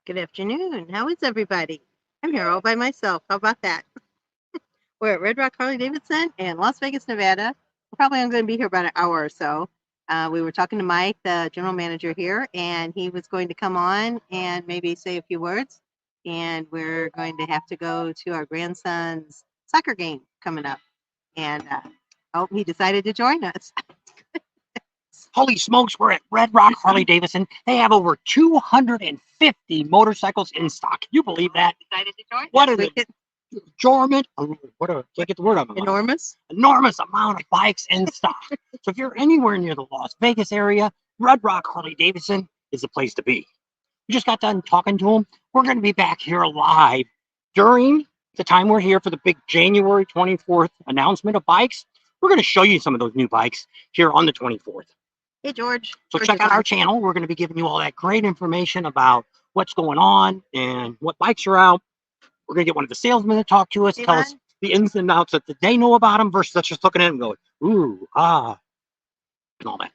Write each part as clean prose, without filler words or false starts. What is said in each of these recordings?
Good afternoon. How is everybody? I'm here all by myself. How about that? We're at Redrock, Harley Davidson in Las Vegas, Nevada. We're probably only going to be here about an hour or so. We were talking to Mike, the general manager here, and he was going to come on and maybe say a few words. And we're going to have to go to our grandson's soccer game coming up. And oh, he decided to join us. Holy smokes, we're at Redrock Harley Davidson. They have over 250 motorcycles in stock. Can you believe that? Decided to join What us. an enjoyment. Can't get the word out of my mouth. Enormous. Enormous amount of bikes in stock. So if you're anywhere near the Las Vegas area, Redrock Harley Davidson is the place to be. We just got done talking to them. We're going to be back here live during the time we're here for the big January 24th announcement of bikes. We're going to show you some of those new bikes here on the 24th. Hey, George. So check out our channel. We're going to be giving you all that great information about what's going on and what bikes are out. We're going to get one of the salesmen to talk to us, tell us the ins and outs that they know about them versus us just looking at them and going, ooh, ah, and all that.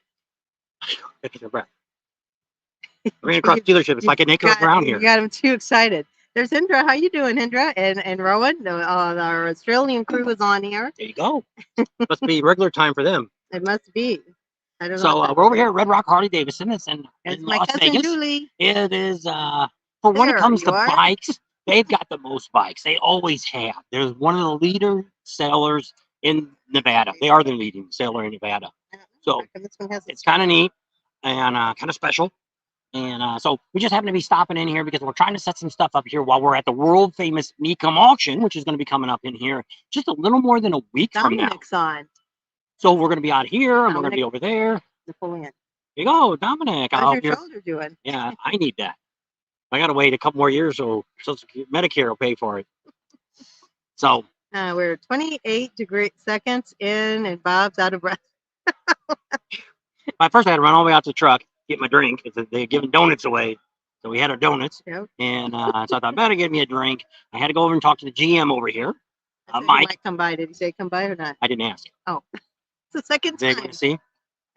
Taking a breath. Ran across the dealership. It's like an acre of ground here. You got him too excited. There's Indra. How you doing, Indra? And Rowan, our Australian crew is on here. There you go. Must be regular time for them. It must be. I don't know. So we're over here at Redrock Harley Davidson. It's in my Las cousin Vegas. Julie. It is for when it comes to bikes, they've got the most bikes. They always have. They're one of the leader sellers in Nevada. They are the leading seller in Nevada. So it's kind of neat and kind of special. And so we just happen to be stopping in here because we're trying to set some stuff up here while we're at the world famous Mecum auction, which is going to be coming up in here just a little more than a week from now. On. So we're going to be out here and we're going to be over there. Napoleon. Here you go, Dominic. How's your shoulder doing? Yeah, I need that. I got to wait a couple more years so Medicare will pay for it. So we're 28 seconds in and Bob's out of breath. First I had to run all the way out to the truck, get my drink. They're giving donuts away. So we had our donuts. Yep. And so I thought, better get me a drink. I had to go over and talk to the GM over here. Mike. Might come by. Did he say come by or not? I didn't ask. Oh. It's the second time. They're going to see.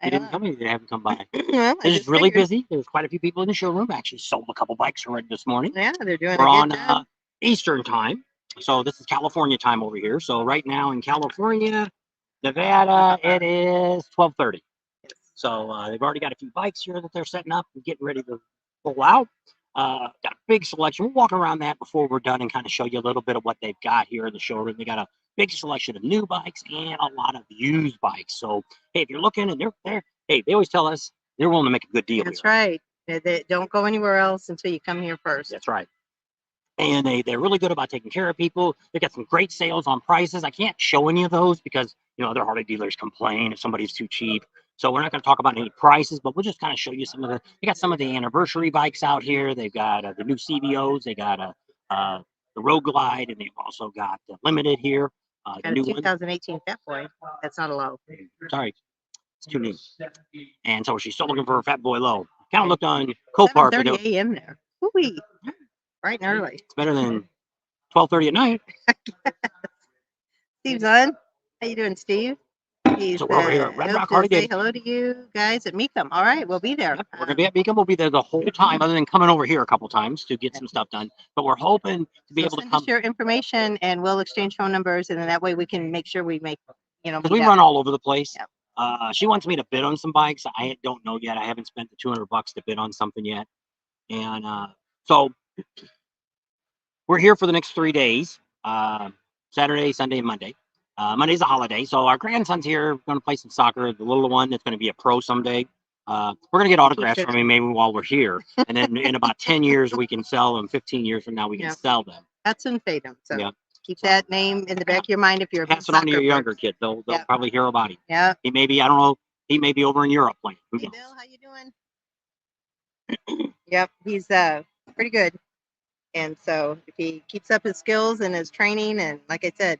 He didn't tell me they haven't come by. Well, it's really busy. There's quite a few people in the showroom. Actually sold a couple bikes already this morning. Yeah, they're doing We're on Eastern time. So this is California time over here. So right now in California, Nevada, it is 12:30. So they've already got a few bikes here that they're setting up and getting ready to roll out. Got a big selection. We'll walk around that before we're done and kind of show you a little bit of what they've got here in the showroom. They got a big selection of new bikes and a lot of used bikes. So, hey, if you're looking and they're hey, they always tell us they're willing to make a good deal. That's right. They don't go anywhere else until you come here first. That's right. And they're really good about taking care of people. They got some great sales on prices. I can't show any of those because, you know, other Harley dealers complain if somebody's too cheap. So we're not going to talk about any prices, but we'll just kind of show you some of they got some of the anniversary bikes out here. They've got the new CVOs. They got the Road Glide, and they've also got the Limited here. The new 2018 Fat Boy. That's not a low. Sorry, it's too new. And so she's still looking for a Fat Boy low. Kind of looked on Copart. 7:30 a.m. there. Woo-wee. Bright and early. It's better than 12:30 at night. Steve's on. How you doing, Steve? So we're over here at Redrock Harley Davidson. Say hello to you guys at Mecum. All right, we'll be there. Yep, we're gonna be at Mecum. We'll be there the whole time, other than coming over here a couple times to get some stuff done. But we're hoping to be able to come. Share information, and we'll exchange phone numbers, and then that way we can make sure we make, you know. Because we run all over the place. Yep. She wants me to bid on some bikes. I don't know yet. I haven't spent the $200 to bid on something yet, and so we're here for the next 3 days: Saturday, Sunday, and Monday. Monday's a holiday, so our grandson's here. We're going to play some soccer. The little one that's going to be a pro someday. We're going to get autographs from him maybe while we're here. And then in about 10 years, we can sell them. 15 years from now, we can sell them. That's in Fatum. So keep that name in the back of your mind if you're a pass it on to your younger kid. They'll probably hear about him. Yeah. He may be, I don't know, he may be over in Europe playing. Hey, Bill, how you doing? Yep, he's pretty good. And so if he keeps up his skills and his training, and like I said,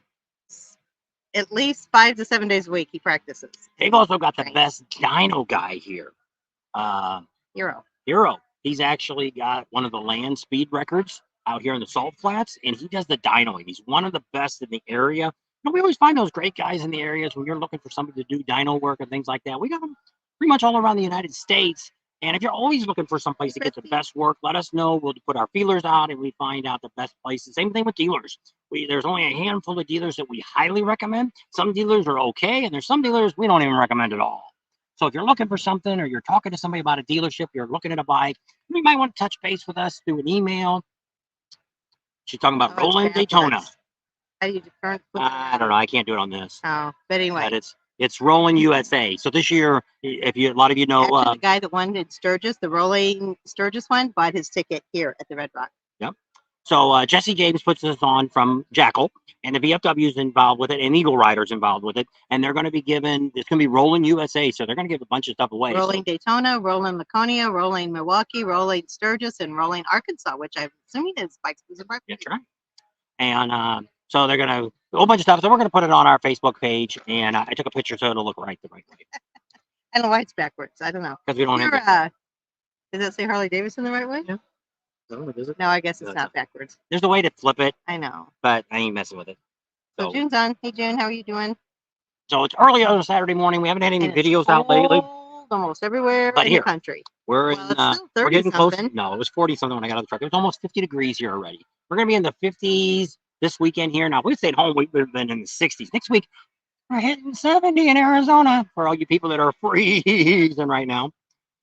at least 5 to 7 days a week he practices. They've also got the best dyno guy here. Hero. He's actually got one of the land speed records out here in the Salt Flats, and he does the dynoing. He's one of the best in the area. You know, we always find those great guys in the areas when you're looking for somebody to do dyno work and things like that. We got them pretty much all around the United States, And if you're always looking for some place to get the best work, let us know. We'll put our feelers out and we find out the best places. Same thing with dealers. There's only a handful of dealers that we highly recommend. Some dealers are okay, and there's some dealers we don't even recommend at all. So if you're looking for something or you're talking to somebody about a dealership, you're looking at a bike, you might want to touch base with us through an email. She's talking about rolling Daytona. How do you turn? I don't know. I can't do it on this. Oh, but anyway. But it's Rolling USA. So this year, if you, a lot of you know, actually, the guy that won in Sturgis, the Rolling Sturgis one, bought his ticket here at the Redrock. Yep. So Jesse James puts this on from Jackal, and the VFW is involved with it, and Eagle Rider's involved with it, and they're going to be giving. It's going to be Rolling USA, so they're going to give a bunch of stuff away. Rolling Daytona, Rolling Laconia, Rolling Milwaukee, Rolling Sturgis, and Rolling Arkansas, which I'm assuming is bikes. That's right. And so they're going to a whole bunch of stuff. So we're going to put it on our Facebook page, and I took a picture so it'll look right the right way. I don't know why it's backwards. I don't know. Because we don't have. Does that say Harley Davidson the right way? Yeah. Is it? No, I guess it's not backwards. There's a way to flip it. I know. But I ain't messing with it. So June's on. Hey, June, how are you doing? So it's early on a Saturday morning. We haven't had any videos out lately. Almost everywhere in the country. We're getting close. No, it was 40 something when I got out of the truck. It was almost 50 degrees here already. We're going to be in the 50s this weekend here. Now, if we stayed home, we've been in the 60s. Next week, we're hitting 70 in Arizona for all you people that are freezing right now.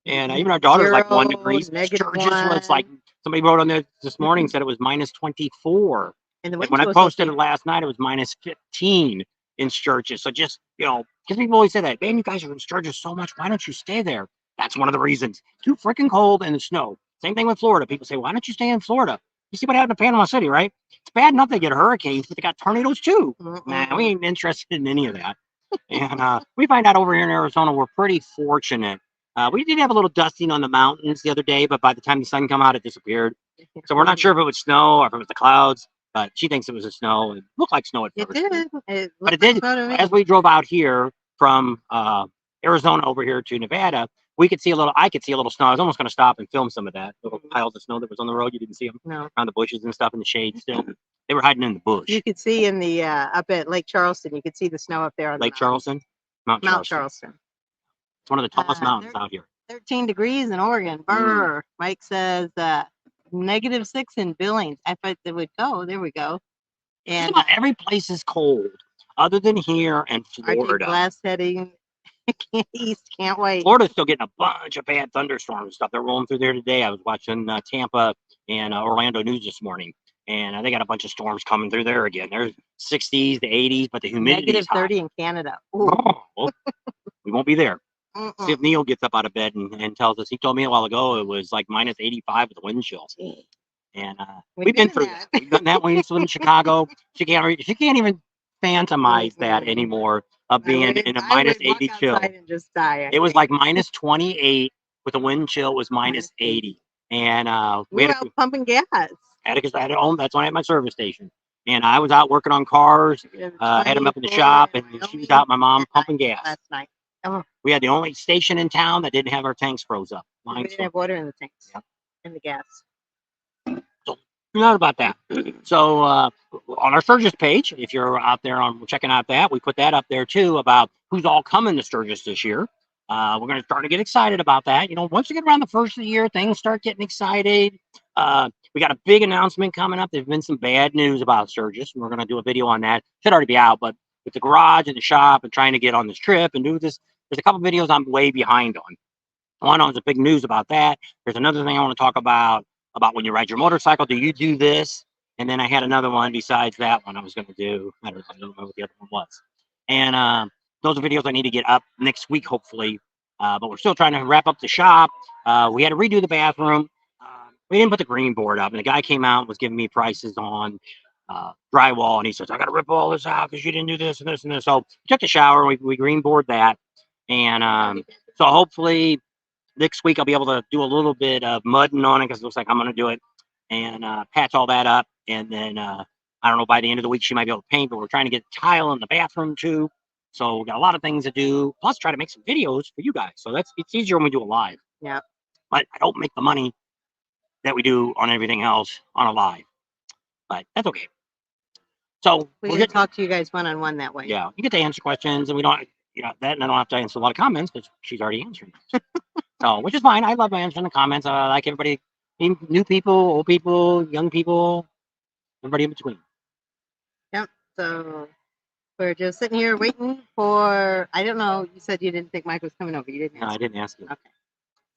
And even our daughter's like 1 degree. Sturgis was like, somebody wrote on there this morning, said it was minus 24. And when I posted it last night, it was minus 15 in Sturgis. So just, because people always say that, man, you guys are in Sturgis so much. Why don't you stay there? That's one of the reasons. Too freaking cold and the snow. Same thing with Florida. People say, why don't you stay in Florida? You see what happened to Panama City, right? It's bad enough they get hurricanes, but they got tornadoes too. Nah, we ain't interested in any of that. And we find out over here in Arizona, we're pretty fortunate. We did have a little dusting on the mountains the other day, but by the time the sun come out, it disappeared. So we're not sure if it was snow or if it was the clouds, but she thinks it was the snow. It looked like snow at first. It did. But it did. As we drove out here from Arizona over here to Nevada, I could see a little snow. I was almost going to stop and film some of that little piles of snow that was on the road. You didn't see them around the bushes and stuff in the shade still. They were hiding in the bush. You could see in the up at Lake Charleston. You could see the snow up there on Lake Charleston, Mount Charleston. It's one of the tallest mountains out here. 13 degrees in Oregon. Brr. Mike says -6 in Billings. I thought they would go. There we go. And every place is cold other than here and Florida. Blast heading east. Can't wait. Florida's still getting a bunch of bad thunderstorms and stuff. They're rolling through there today. I was watching Tampa and Orlando news this morning, and they got a bunch of storms coming through there again. There's 60s to 80s, but the humidity is -30 in Canada. Oh, well, we won't be there. See if Neil gets up out of bed and tells us. He told me a while ago it was like -85 with the wind chill. And we've been through that. We've done that when we used to live in Chicago. She can't even fantasize that anymore of being in a -80 chill. Just die, it was like -28 with the wind chill was -80. And we were out pumping gas. Atticus at home. That's when I had my service station. And I was out working on cars, had them up in the shop, and she was out, my mom, pumping gas. Last night. We had the only station in town that didn't have our tanks froze up. We didn't have water in the tanks. And the gas. So not about that. So on our Sturgis page, if you're out there checking out that, we put that up there too about who's all coming to Sturgis this year. We're going to start to get excited about that. Once you get around the first of the year, things start getting excited. We got a big announcement coming up. There's been some bad news about Sturgis, and we're going to do a video on that. Should already be out, but with the garage and the shop and trying to get on this trip and do this, there's a couple videos I'm way behind on. One on the big news about that. There's another thing I want to talk about when you ride your motorcycle. Do you do this? And then I had another one besides that one I was going to do. I don't know what the other one was. And those are videos I need to get up next week, hopefully. But we're still trying to wrap up the shop. We had to redo the bathroom. We didn't put the green board up. And the guy came out and was giving me prices on drywall. And he says, I got to rip all this out because you didn't do this and this and this. So we took the shower. We green board that. And so hopefully next week I'll be able to do a little bit of mudding on it because it looks like I'm going to do it and patch all that up. And then I don't know, by the end of the week she might be able to paint, but we're trying to get tile in the bathroom too. So we got a lot of things to do, plus try to make some videos for you guys. So it's easier when we do a live. Yeah. But I don't make the money that we do on everything else on a live. But that's okay. So we can talk to you guys one-on-one that way. Yeah, you get to answer questions, and we don't, that, and I don't have to answer a lot of comments because she's already answering. So, which is fine. I love answering the comments. I like everybody, new people, old people, young people, everybody in between. Yep. So we're just sitting here waiting for. I don't know. You said you didn't think Mike was coming over. You didn't. No, I didn't ask him. Okay.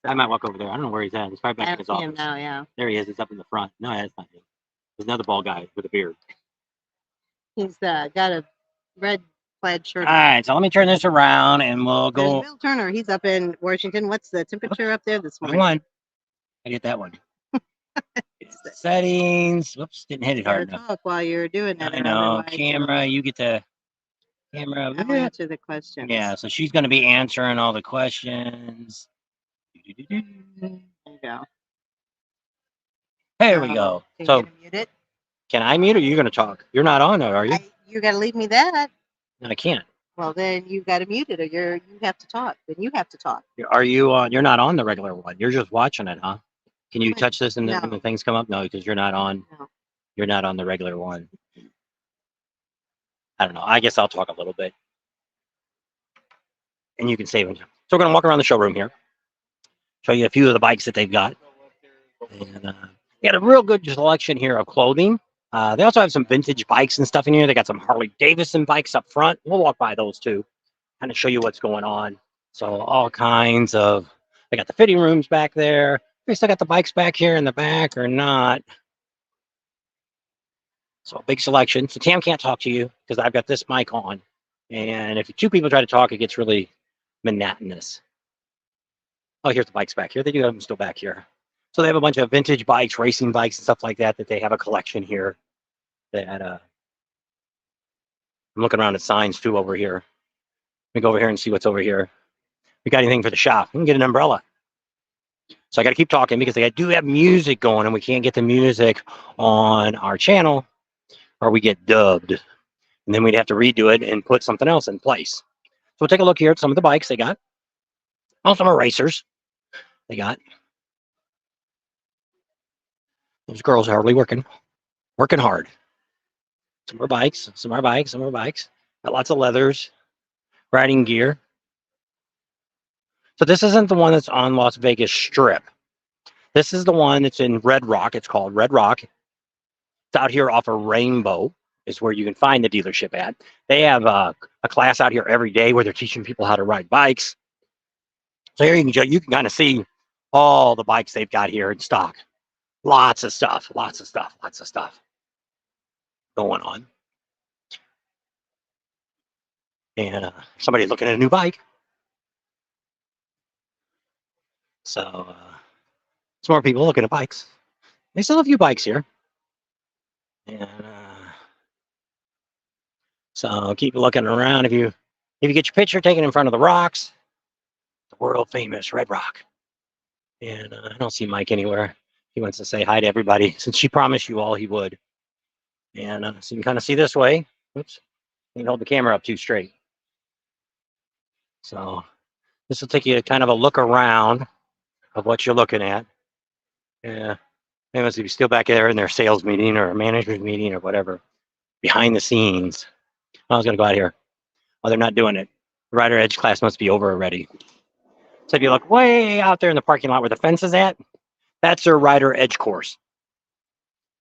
I might walk over there. I don't know where he's at. He's probably I back in don't his see him office. now. Yeah. There he is. He's up in the front. No, that's not him. There's another bald guy with a beard. He's got a red plaid shirt. All right, so let me turn this around and we'll There's go. Bill Turner. He's up in Washington. What's the temperature up there this Hang morning? on. I get that one. Settings. Whoops, didn't hit it hard enough. Talk while you're doing that. I know. Camera, you get the camera. I'll answer the questions. Yeah, so she's going to be answering all the questions. There you go. There we go. Can So, you mute it? can I mute or are you going to talk? You're not on there, are you? You got to leave me that. No, I can't. Well, then you got to mute it, or you have to talk. Then you have to talk. Are you on? You're not on the regular one. You're just watching it, huh? Can you touch this and No. the things come up? No, because you're not on. No. You're not on the regular one. I don't know. I guess I'll talk a little bit, and you can save them. So we're gonna walk around the showroom here, show you a few of the bikes that they've got, and they got a real good selection here of clothing. They also have some vintage bikes and stuff in here. They got some Harley Davidson bikes up front. We'll walk by those too, kind of show you what's going on. So all kinds of. They got the fitting rooms back there. They still got the bikes back here in the back or not. So a big selection. So Tam can't talk to you because I've got this mic on. And if two people try to talk, it gets really monotonous. Oh, here's the bikes back here. They do have them still back here. So they have a bunch of vintage bikes, racing bikes and stuff like that, that they have a collection here. That I'm looking around at signs too over here. Let me go over here and see what's over here. We got anything for the shop? We can get an umbrella. So I got to keep talking because they do have music going and we can't get the music on our channel or we get dubbed. And then we'd have to redo it and put something else in place. So we'll take a look here at some of the bikes they got. Oh, some are racers. They got. Those girls are hardly working hard. Some are bikes, some are bikes, some are bikes. Got lots of leathers, riding gear. So this isn't the one that's on Las Vegas Strip. This is the one that's in Redrock. It's called Redrock. It's out here off of Rainbow is where you can find the dealership at. They have a class out here every day where they're teaching people how to ride bikes. So here you can kind of see all the bikes they've got here in stock. Lots of stuff going on. And somebody's looking at a new bike. So some more people looking at bikes. They still have a few bikes here. And so keep looking around. If you get your picture taken in front of the rocks, the world famous Redrock. And I don't see Mike anywhere. He wants to say hi to everybody since she promised you all he would. And so you can kind of see this way. Oops, you can hold the camera up too straight. So this will take you kind of a look around of what you're looking at. Yeah, they must be still back there in their sales meeting or management meeting or whatever, behind the scenes. I was gonna go out here. Oh, they're not doing it. The Rider Edge class must be over already. So if you look way out there in the parking lot where the fence is at, that's their Rider Edge course.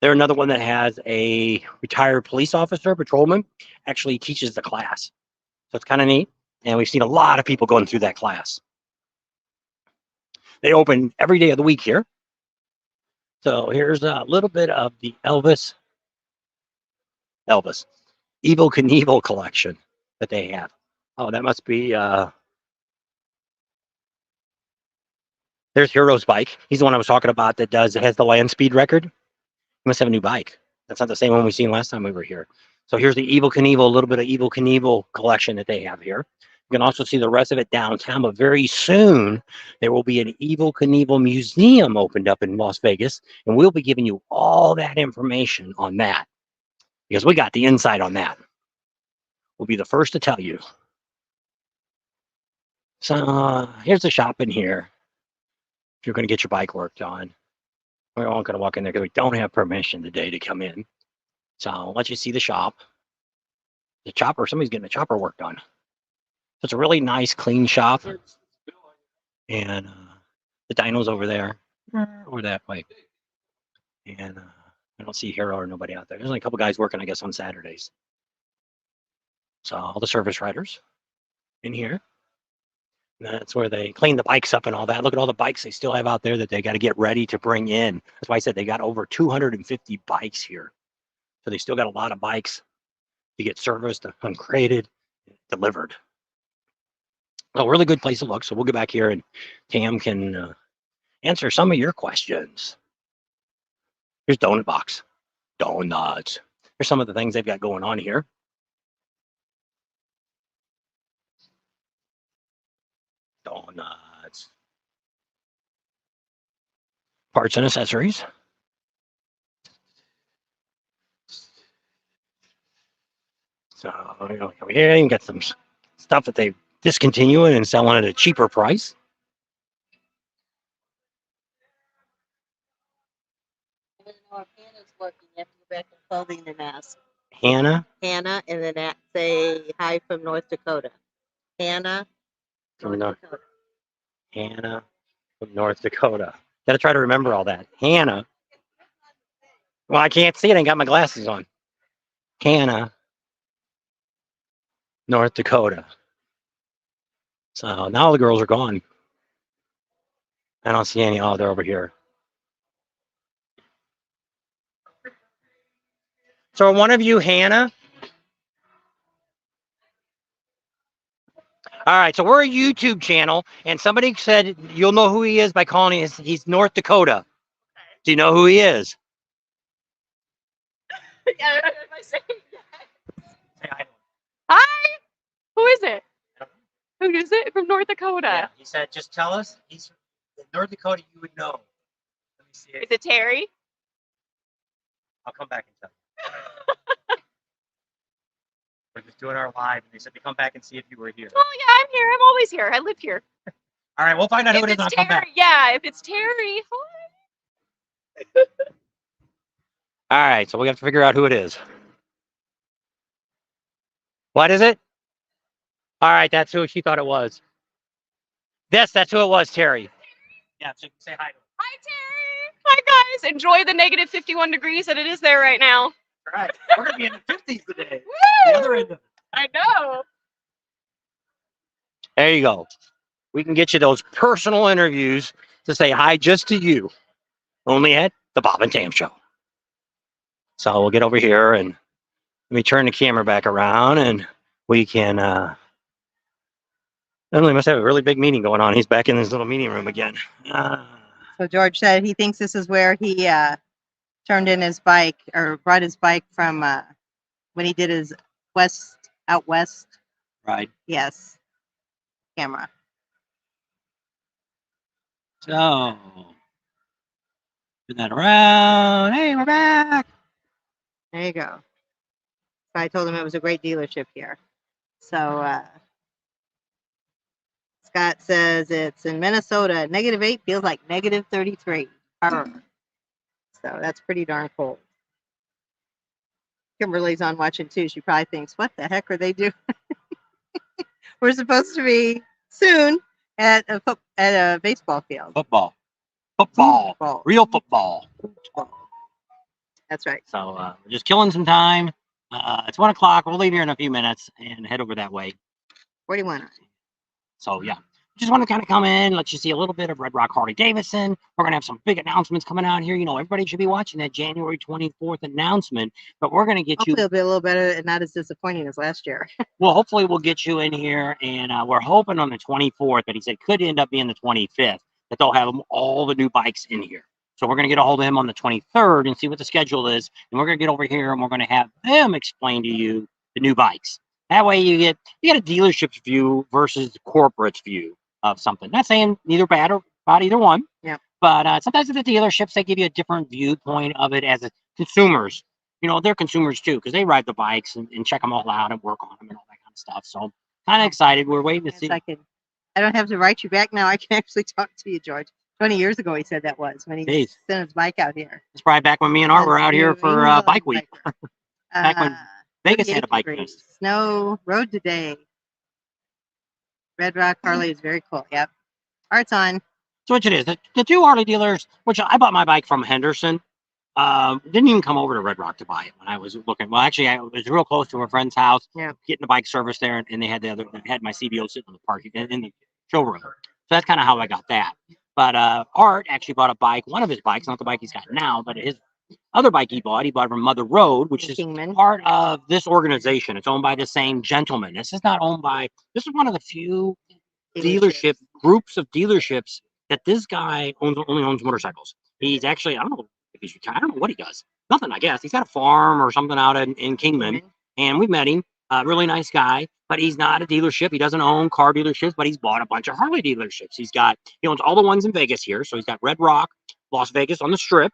They're another one that has a retired police officer, patrolman, actually teaches the class. So it's kind of neat. And we've seen a lot of people going through that class. They open every day of the week here. So here's a little bit of the Elvis Evel Knievel collection that they have. Oh, that must be, there's Hero's bike. He's the one I was talking about that has the land speed record. He must have a new bike. That's not the same one we seen last time we were here. So here's the Evel Knievel, a little bit of Evel Knievel collection that they have here. You can also see the rest of it downtown, but very soon there will be an Evel Knievel museum opened up in Las Vegas, and we'll be giving you all that information on that because we got the insight on that. We'll be the first to tell you. So here's the shop in here. If you're going to get your bike worked on, we're all going to walk in there because we don't have permission today to come in. So I'll let you see the shop. The chopper, somebody's getting the chopper worked on. So it's a really nice, clean shop. And The dyno's over there. Over that way. And I don't see Hero or nobody out there. There's only a couple guys working, I guess, on Saturdays. So all the service riders in here. And that's where they clean the bikes up and all that. Look at all the bikes they still have out there that they got to get ready to bring in. That's why I said they got over 250 bikes here. So they still got a lot of bikes to get serviced, uncrated, delivered. A really good place to look. So we'll get back here and Tam can answer some of your questions. Here's Donut Box. Donuts. Here's some of the things they've got going on here. Donuts. Parts and accessories. So over here, you got some stuff that they discontinuing and selling at a cheaper price. I don't know if Hannah's working. You have to go back to clothing and ask. Hannah Hannah, and then say hi from North Dakota. Hannah from North Dakota. Hannah from North Dakota. Got to try to remember all that. Hannah. Well, I can't see it. I ain't got my glasses on. Hannah, North Dakota. So now all the girls are gone. I don't see any. Oh, they're over here. So are one of you Hannah? All right, so we're a YouTube channel, and somebody said you'll know who he is by calling him. He's North Dakota. Do you know who he is? Yeah, am I saying yes? Say hi. Hi. Who is it? Who is it from North Dakota? Yeah, he said, just tell us. He's from North Dakota. You would know. Let me see Is it Terry? I'll come back and tell you. We're just doing our live, and they said to come back and see if you were here. Oh yeah, I'm here. I'm always here. I live here. All right, we'll find out who If it is, and I'll it's come back. Terry, yeah. If it's Terry, hi. All right, so we have to figure out who it is. What is it? All right, that's who she thought it was. Yes, that's who it was, Terry. Yeah, so you can say hi to him. Hi, Terry. Hi, guys. Enjoy the negative 51 degrees that it is there right now. All right, we're gonna be in the 50s today. Woo! The other end of it. I know. There you go. We can get you those personal interviews to say hi just to you, only at the Bob and Tam Show. So we'll get over here and let me turn the camera back around, and we can. Emily must have a really big meeting going on. He's back in his little meeting room again. So George said he thinks this is where he turned in his bike or brought his bike from when he did his out west. Right. Yes. Camera. So, turn that around. Hey, we're back. There you go. So I told him it was a great dealership here. So Scott says it's in Minnesota. -8 feels like -33. So that's pretty darn cold. Kimberly's on watching too. She probably thinks, what the heck are they doing? We're supposed to be soon at a baseball field. Football. Football. Real football. That's right. So we're just killing some time. It's 1 o'clock. We'll leave here in a few minutes and head over that way. 41. So yeah, just want to kind of come in, let you see a little bit of Redrock Harley Davidson. We're gonna have some big announcements coming out here. You know, everybody should be watching that January 24th announcement. But we're gonna get Hopefully you. it'll be a little better and not as disappointing as last year. Well, hopefully we'll get you in here, and we're hoping on the 24th. But he said could end up being the 25th that they'll have all the new bikes in here. So we're gonna get a hold of him on the 23rd and see what the schedule is, and we're gonna get over here and we're gonna have them explain to you the new bikes. That way you get a dealership's view versus the corporate's view of something. Not saying neither bad or about either one. Yeah. But sometimes at the dealerships they give you a different viewpoint of it as a consumers. You know, they're consumers too because they ride the bikes and check them all out and work on them and all that kind of stuff. So kind of excited. We're waiting to see. I don't have to write you back now. I can actually talk to you, George. 20 years ago, he said that was when he sent his bike out here. It's probably back when me and Art were out here for bike week. Back when Vegas had a bike fest. Snow road today. Redrock Harley is very cool. Yep. Art's on. So which it is. The two Harley dealers, which I bought my bike from Henderson, didn't even come over to Redrock to buy it when I was looking. Well, actually, I was real close to a friend's house, Yeah. getting the bike service there, and they had had my CBO sitting in the parking in the showroom. So that's kind of how I got that. But Art actually bought a bike, one of his bikes, not the bike he's got now, but his other bike he bought it from Mother Road, which is Kingman. part of this organization. It's owned by the same gentleman. This is not owned by. This is one of the few dealership groups of dealerships that this guy only owns motorcycles. He's actually, I don't know if he's retired. I don't know what he does. Nothing, I guess. He's got a farm or something out in Kingman, and we met him. Really nice guy, but he's not a dealership. He doesn't own car dealerships, but he's bought a bunch of Harley dealerships. He owns all the ones in Vegas here. So he's got Redrock, Las Vegas on the Strip.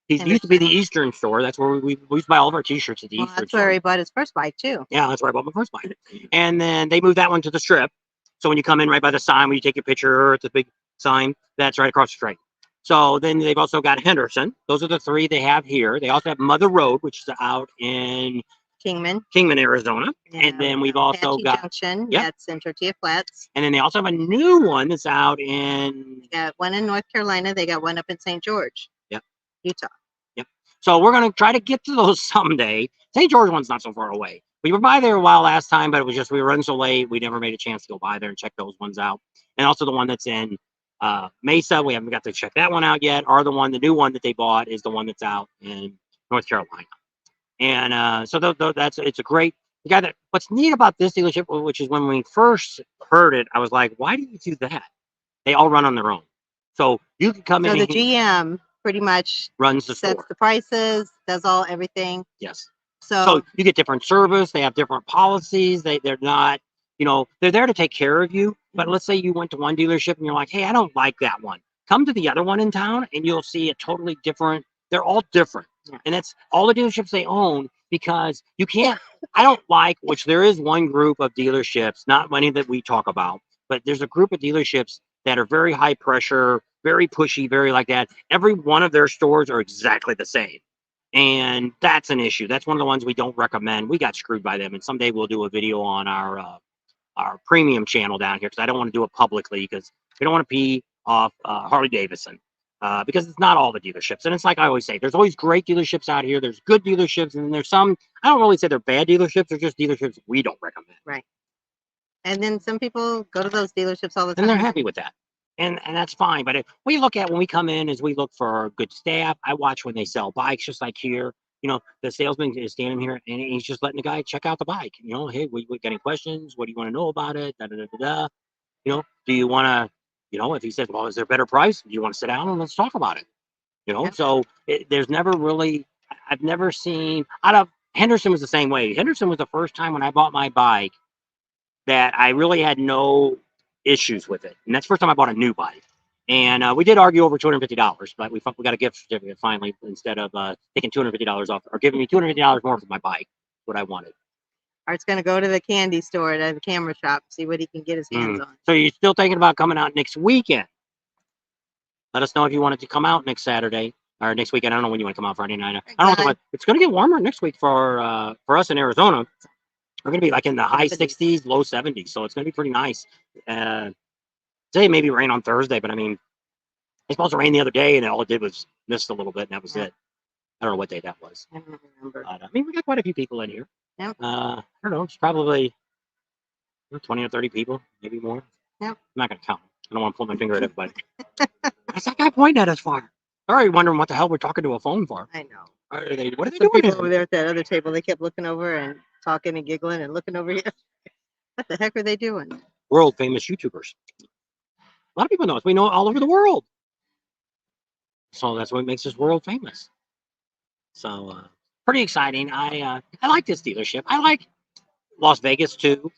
He used to be the Eastern store. That's where we used to buy all of our T-shirts at the Eastern That's store. where he bought his first bike too. Yeah, that's where I bought my first bike. And then they moved that one to the Strip. So when you come in right by the sign, when you take your picture, it's a big sign that's right across the street. So then they've also got Henderson. Those are the three they have here. They also have Mother Road, which is out in Kingman, Arizona. And then we've also got Junction. Yep. That's in Tortilla Flats. And then they also have a new one that's out in They got one in North Carolina. They got one up in St. George. Yep. Utah. Yep. So we're gonna try to get to those someday. St. George one's not so far away. We were by there a while last time, but it was just we were running so late, we never made a chance to go by there and check those ones out. And also the one that's in Mesa, we haven't got to check that one out yet. Or the new one that they bought is the one that's out in North Carolina. And so it's a great the guy that. What's neat about this dealership, which is when we first heard it, I was like, why do you do that? They all run on their own, so you can come in. So and the GM pretty much runs the sets store. the prices, does everything. Yes. So So you get different service. They have different policies. They're not, they're there to take care of you. But let's say you went to one dealership and you're like, hey, I don't like that one. Come to the other one in town and you'll see a totally different. They're all different, and that's all the dealerships they own because you can't. I don't like, which there is one group of dealerships, not many that we talk about, but there's a group of dealerships that are very high pressure, very pushy, very like that. Every one of their stores are exactly the same. And that's an issue. That's one of the ones we don't recommend. We got screwed by them, and someday we'll do a video on our premium channel down here because I don't want to do it publicly because we don't want to pee off Harley Davidson because it's not all the dealerships. And it's like I always say, there's always great dealerships out here. There's good dealerships, and there's some. I don't really say they're bad dealerships. They're just dealerships we don't recommend. Right. And then some people go to those dealerships all the time, and they're happy with that. And that's fine. But we look at when we come in is we look for good staff. I watch when they sell bikes, just like here. The salesman is standing here and he's just letting the guy check out the bike. Hey, we got any questions? What do you want to know about it? Da, da, da, da, da. Do you want to, if he says, well, is there a better price? Do you want to sit down and let's talk about it? So there's never really, I've never seen, out of Henderson was the same way. Henderson was the first time when I bought my bike that I really had no issues with it, and that's the first time I bought a new bike. And we did argue over $250, but we got a gift certificate finally instead of taking $250 off or giving me $250 more for my bike. What I wanted. Art's gonna go to the candy store at the camera shop, see what he can get his hands on. So you're still thinking about coming out next weekend? Let us know if you wanted to come out next Saturday or next weekend. I don't know when you want to come out Friday night. I don't know. It's going to get warmer next week for us in Arizona. We're going to be like in the high 60s, low 70s. So it's going to be pretty nice. Say maybe rain on Thursday, but I mean, it's supposed to rain the other day and all it did was mist a little bit and that was it. I don't know what day that was. I don't remember. But, we got quite a few people in here. Yep. I don't know. It's probably 20 or 30 people, maybe more. Yep. I'm not going to count. I don't want to pull my finger at everybody. What's that guy pointing at us for? They're already wondering what the hell we're talking to a phone for. I know. What are they Some doing? people over there at that other table, they kept looking over and talking and giggling and looking over here. What the heck are they doing? World famous YouTubers. A lot of people know us. We know all over the world. So that's what makes us world famous. So pretty exciting. I like this dealership. I like Las Vegas too.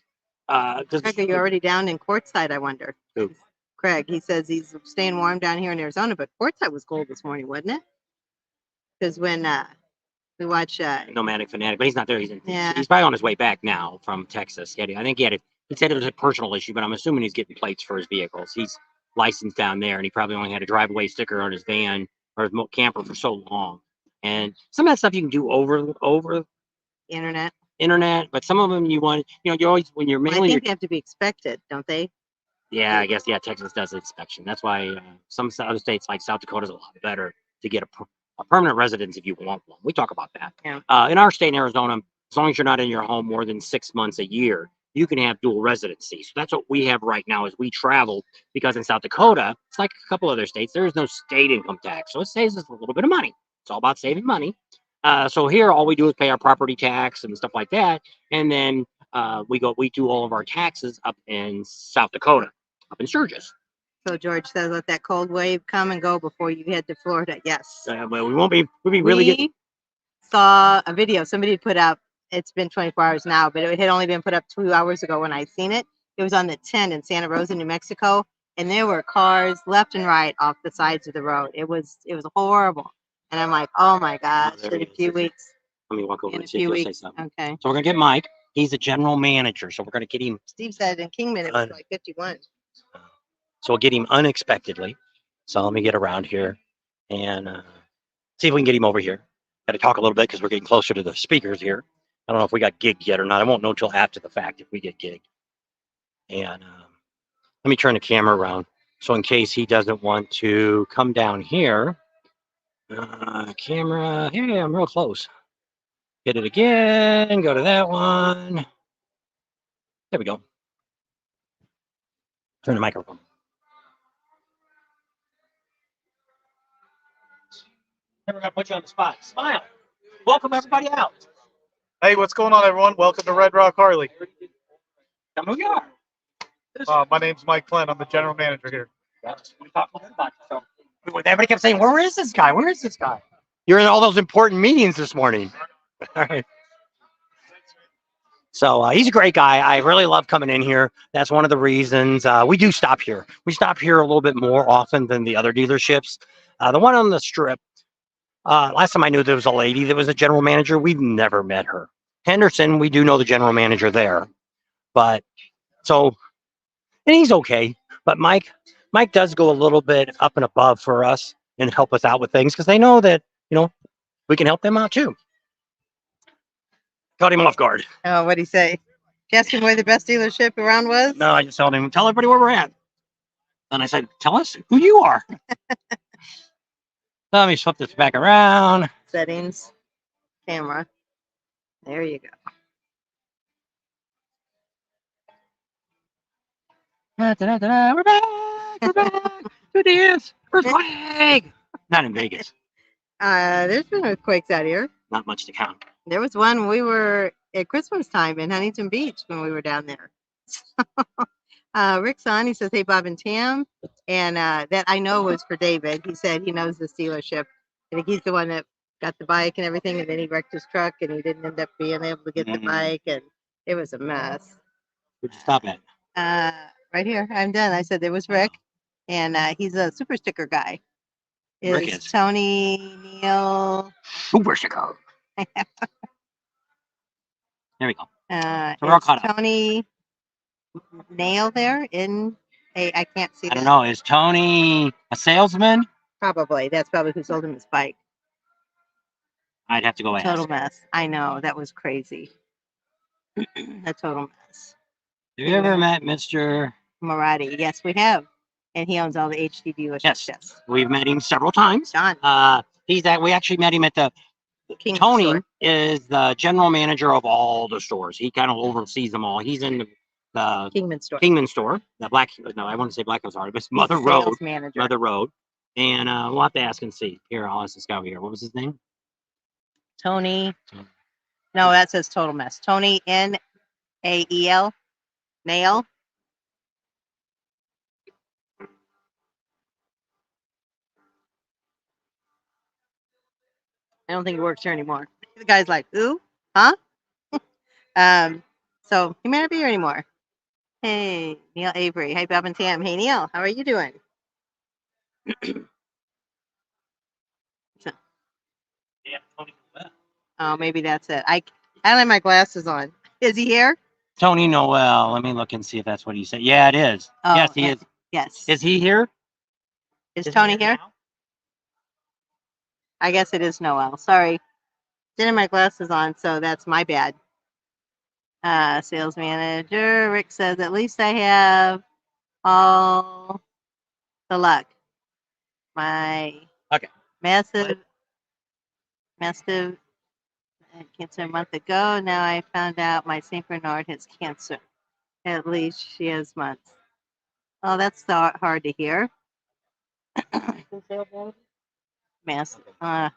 Craig, are you already down in Quartzsite, I wonder? Who? Craig, he says he's staying warm down here in Arizona, but Quartzsite was cold this morning, wasn't it? Because when we watch Nomadic Fanatic, but he's not there. He's Yeah. he's probably on his way back now from Texas. I think he said it was a personal issue, but I'm assuming he's getting plates for his vehicles. He's licensed down there, and he probably only had a drive-away sticker on his van or his camper for so long. And some of that stuff you can do over internet, internet, but some of them you want, you always when you're I mailing think they have to be expected, don't they? Yeah, I guess, yeah, Texas does inspection. That's why some other states like South Dakota is a lot better to get a permanent residence if you want one. We talk about that. Yeah. In our state in Arizona, as long as you're not in your home more than 6 months a year, you can have dual residency. So that's what we have right now as we travel, because in South Dakota, it's like a couple other states, there is no state income tax. So it saves us a little bit of money. It's all about saving money. So here, all we do is pay our property tax and stuff like that. And then we do all of our taxes up in South Dakota, up in Sturgis. So George says, let that cold wave come and go before you head to Florida. Yes. But we'll be really We good. saw a video somebody put up. It's been 24 hours now, but it had only been put up 2 hours ago when I seen it. It was on the 10 in Santa Rosa, New Mexico, and there were cars left and right off the sides of the road. It was horrible. And I'm like, oh my gosh, there in he a is. few weeks. Let me walk over In a and see if few he'll say weeks. something. Okay. So we're gonna get Mike. He's a general manager, so we're gonna get him. Steve said in Kingman it was like 51. So we'll get him unexpectedly. So let me get around here and see if we can get him over here. Got to talk a little bit because we're getting closer to the speakers here. I don't know if we got gigged yet or not. I won't know until after the fact if we get gigged. And let me turn the camera around. So in case he doesn't want to come down here, camera, yeah, I'm real close. Hit it again, go to that one. There we go. Turn the microphone. Never gonna put you on the spot. Smile. Welcome everybody out. Hey, what's going on, everyone? Welcome to Redrock Harley. Tell me who you are. My name's Mike Flynn. I'm the general manager here. We talked a little bit about yourself. Everybody kept saying, "Where is this guy? Where is this guy?" You're in all those important meetings this morning. All right. So he's a great guy. I really love coming in here. That's one of the reasons we do stop here. We stop here a little bit more often than the other dealerships. The one on the strip, last time I knew there was a lady that was a general manager. We've never met her. Henderson, we do know the general manager there. But so, and he's okay. But Mike does go a little bit up and above for us and help us out with things because they know that, we can help them out too. Caught him off guard. Oh, what'd he say? Did you ask him where the best dealership around was? No, I just told him, tell everybody where we're at. And I said, tell us who you are. Let me flip this back around. Settings, camera. There you go. We're back. We're back. Who dance? Earthquake. Not in Vegas. There's been earthquakes out here. Not much to count. There was one when we were at Christmas time in Huntington Beach when we were down there. Rick's on. He says, "Hey, Bob and Tam," and that I know was for David. He said he knows this dealership. I think he's the one that got the bike and everything, and then he wrecked his truck, and he didn't end up being able to get the bike, and it was a mess. Where'd you stop at? Right here, I'm done. I said there was Rick, and he's a super sticker guy. Rick is. Tony Neal. Super sticker. There we go. So we're all caught up. Tony Nail there in a I can't see. I don't know. Is Tony a salesman? Probably. That's probably who sold him his bike. I'd have to go ask. Total mess. I know. That was crazy. A total mess. Have you ever met Mr. Marati? Yes, we have. And he owns all the HD dealerships. Yes. We've met him several times. John. We actually met him at the King Tony store. is the general manager of all the stores. He kind of oversees them all. He's in the Kingman store. Kingman store, the Black. No, I want to say Black Hills Auto, but it's He's Mother the Road. sales manager. Mother Road. And we'll have to ask and see. Here, I'll ask this guy over here. What was his name? Tony. No, that says total mess. Tony Nael. Nail. I don't think he works here anymore. The guy's like, who? Huh? So he may not be here anymore. Hey, Neil Avery. Hey, Bob and Tam. Hey, Neil. How are you doing? Oh, maybe that's it. I don't have my glasses on. Is he here? Tony Noel. Let me look and see if that's what he said. Yeah, it is. Oh, yes, he is. Yes. Is he here? Is Tony here? now? I guess it is Noel. Sorry. Didn't have my glasses on, so that's my bad. Sales manager. Rick says, at least I have all the luck. My Okay. massive cancer a month ago. Now I found out my St. Bernard has cancer. At least she has months. Oh, that's so hard to hear. Massive. Well,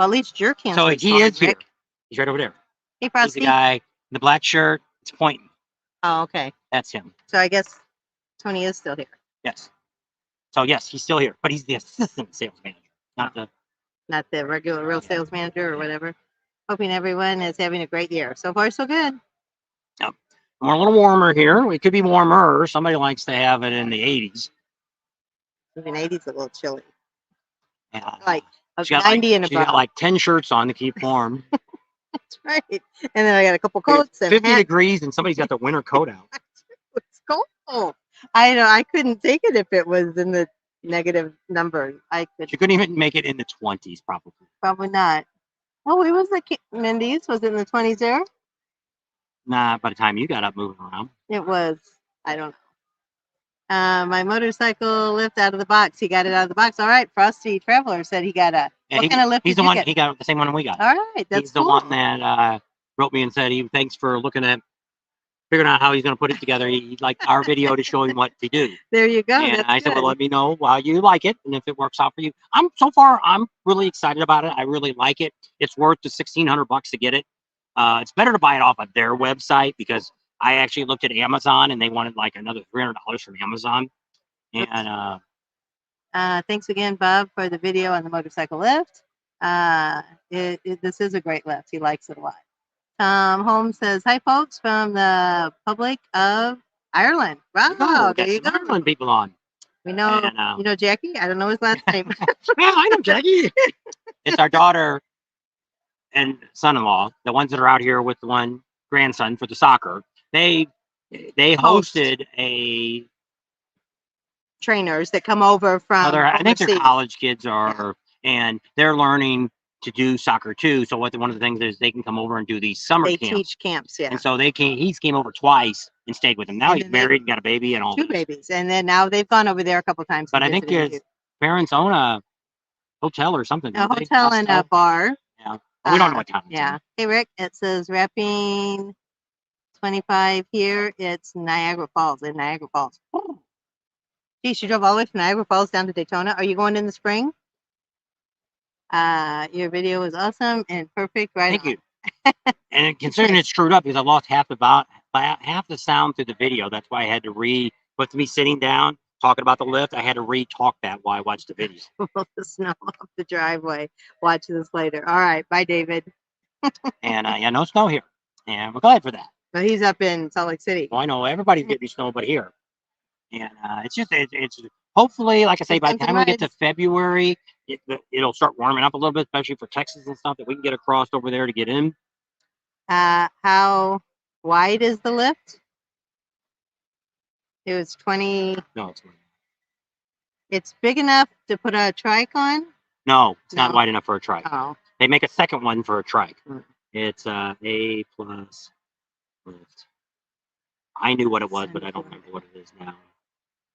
at least your cancer. So he is here. Rick. He's right over there. Hey, He's Frosty. the guy in the black shirt. It's pointing. Oh, okay. That's him. So I guess Tony is still here. Yes. So yes, he's still here, but he's the assistant sales manager, not the regular real sales manager or whatever. Hoping everyone is having a great year. So far, so good. We're a little warmer here. It could be warmer. Somebody likes to have it in the 80s. Even 80's a little chilly. Yeah. Like She got 90 and She's got above. like 10 shirts on to keep warm. That's right. And then I got a couple coats and 50 hats. degrees, and somebody's got the winter coat out. It's cold. I know. I couldn't take it if it was in the negative number. I could She couldn't even make it in the 20s, probably. probably not. Oh, it was at Mindy's. Was it in the 20s there? Nah, by the time you got up moving around. It was. I don't know. My motorcycle lift out of the box. He got it out of the box. All right. Frosty Traveler said he got a. Yeah, what kind of lift he's did the you one. get? He got the same one we got. All right. That's He's the cool. one that wrote me and said, thanks for looking at, figuring out how he's going to put it together. He'd like our video to show him what to do. There you go. And That's I said, good. well, let me know how you like it and if it works out for you. So far, I'm really excited about it. I really like it. It's worth the $1,600 to get it. It's better to buy it off of their website because I actually looked at Amazon and they wanted like another $300 from Amazon. And thanks again, Bob, for the video on the motorcycle lift. This is a great lift. He likes it a lot. Tom Holmes says, hi, folks, from the Republic of Ireland. Wow, there you go. Ireland people on. We know, And, you know Jackie? I don't know his last name. yeah, I know Jackie. It's our daughter and son-in-law, the ones that are out here with the one grandson for the soccer. They hosted a trainers that come over from I think they're overseas. college kids and they're learning to do soccer too. So one of the things is they can come over and do these summer They camps. teach camps, yeah. And so he's came over twice and stayed with them. Now And he's married and got a baby and all. Two babies. And then now they've gone over there a couple times. But and I think visited his parents own a hotel or something. a hotel and a bar. Yeah. We don't know what town it's Yeah. in. Hey, Rick, it says wrapping 25 here. It's Niagara Falls, in Niagara Falls. Geez, you drove all the way from Niagara Falls down to Daytona. Are you going in the spring? Your video was awesome and perfect. Right. Thank you. And considering it's screwed up because I lost half the sound through the video. That's why I had to with me sitting down talking about the lift, I had to re-talk that while I watched the video. Blow the snow off the driveway. Watch this later. All right. Bye, David. And yeah, no snow here. And we're glad for that. But he's up in Salt Lake City. Well, I know everybody's getting snow but here. And it's hopefully, like I say, by the time we get to February, it'll start warming up a little bit, especially for Texas and stuff, that we can get across over there to get in. How wide is the lift? It was 20. No, It's big enough to put a trike on? No, it's not No. wide enough for a trike. Oh. They make a second one for a trike. Hmm. It's A plus lift. I knew what it was, but I don't remember what it is now.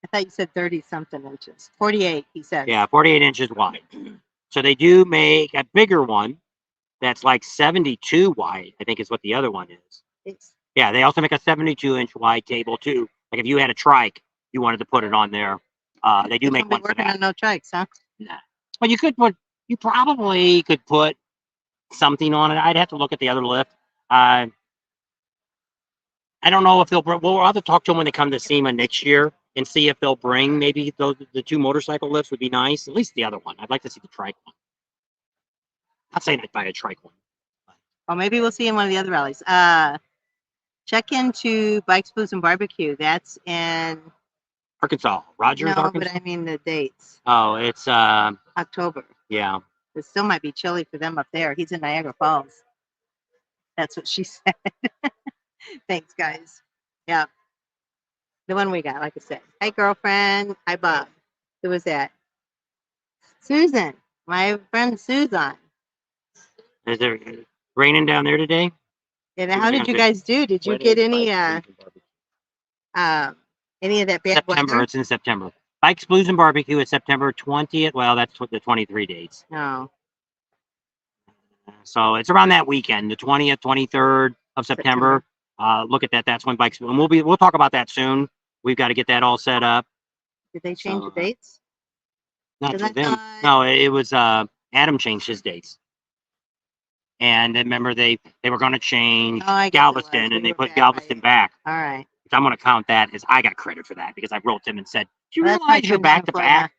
I thought you said 30 something inches. 48, he said. Yeah, 48 inches wide. So they do make a bigger one that's like 72 wide, I think is what the other one is. Yeah, they also make a 72-inch wide table too. Like if you had a trike, you wanted to put it on there. They do make one for working that. on no trikes, huh? Nah. Well, you probably could put something on it. I'd have to look at the other lift. I don't know if we'll have to talk to them when they come to SEMA next year and see if they'll bring maybe the two motorcycle lifts would be nice. At least the other one. I'd like to see the trike one. Not saying I'd buy a trike one. Well, maybe we'll see in one of the other rallies. Check into Bikes, Booze, and Barbecue. That's in Arkansas. Rogers, no, Arkansas. but I mean the dates. Oh, it's October. yeah. It still might be chilly for them up there. He's in Niagara Falls. That's what she said. Thanks, guys. Yeah. The one we got, like I said. Hi, girlfriend. Hi, Bob. Who was that? Susan. My friend Susan. Is it raining down there today? And how did you guys do? Did you get any Any of that bad September. weather? It's in September. Bikes, Blues, and Barbecue is September 20th. Well, that's what the 23 dates. No. So it's around that weekend, the 20th, 23rd of September. Look at that. That's when bikes. And we'll talk about that soon. We've got to get that all set up. Did they change So, the dates? Not Is for that them. not- No, it was Adam changed his dates. And then remember they were going to change Oh, I guess it was. Galveston, We and they were put back Galveston by- back. All right. Which I'm going to count that as I got credit for that because I wrote them and said, "Do you Well, that's realize right, you're come down back to Florida. back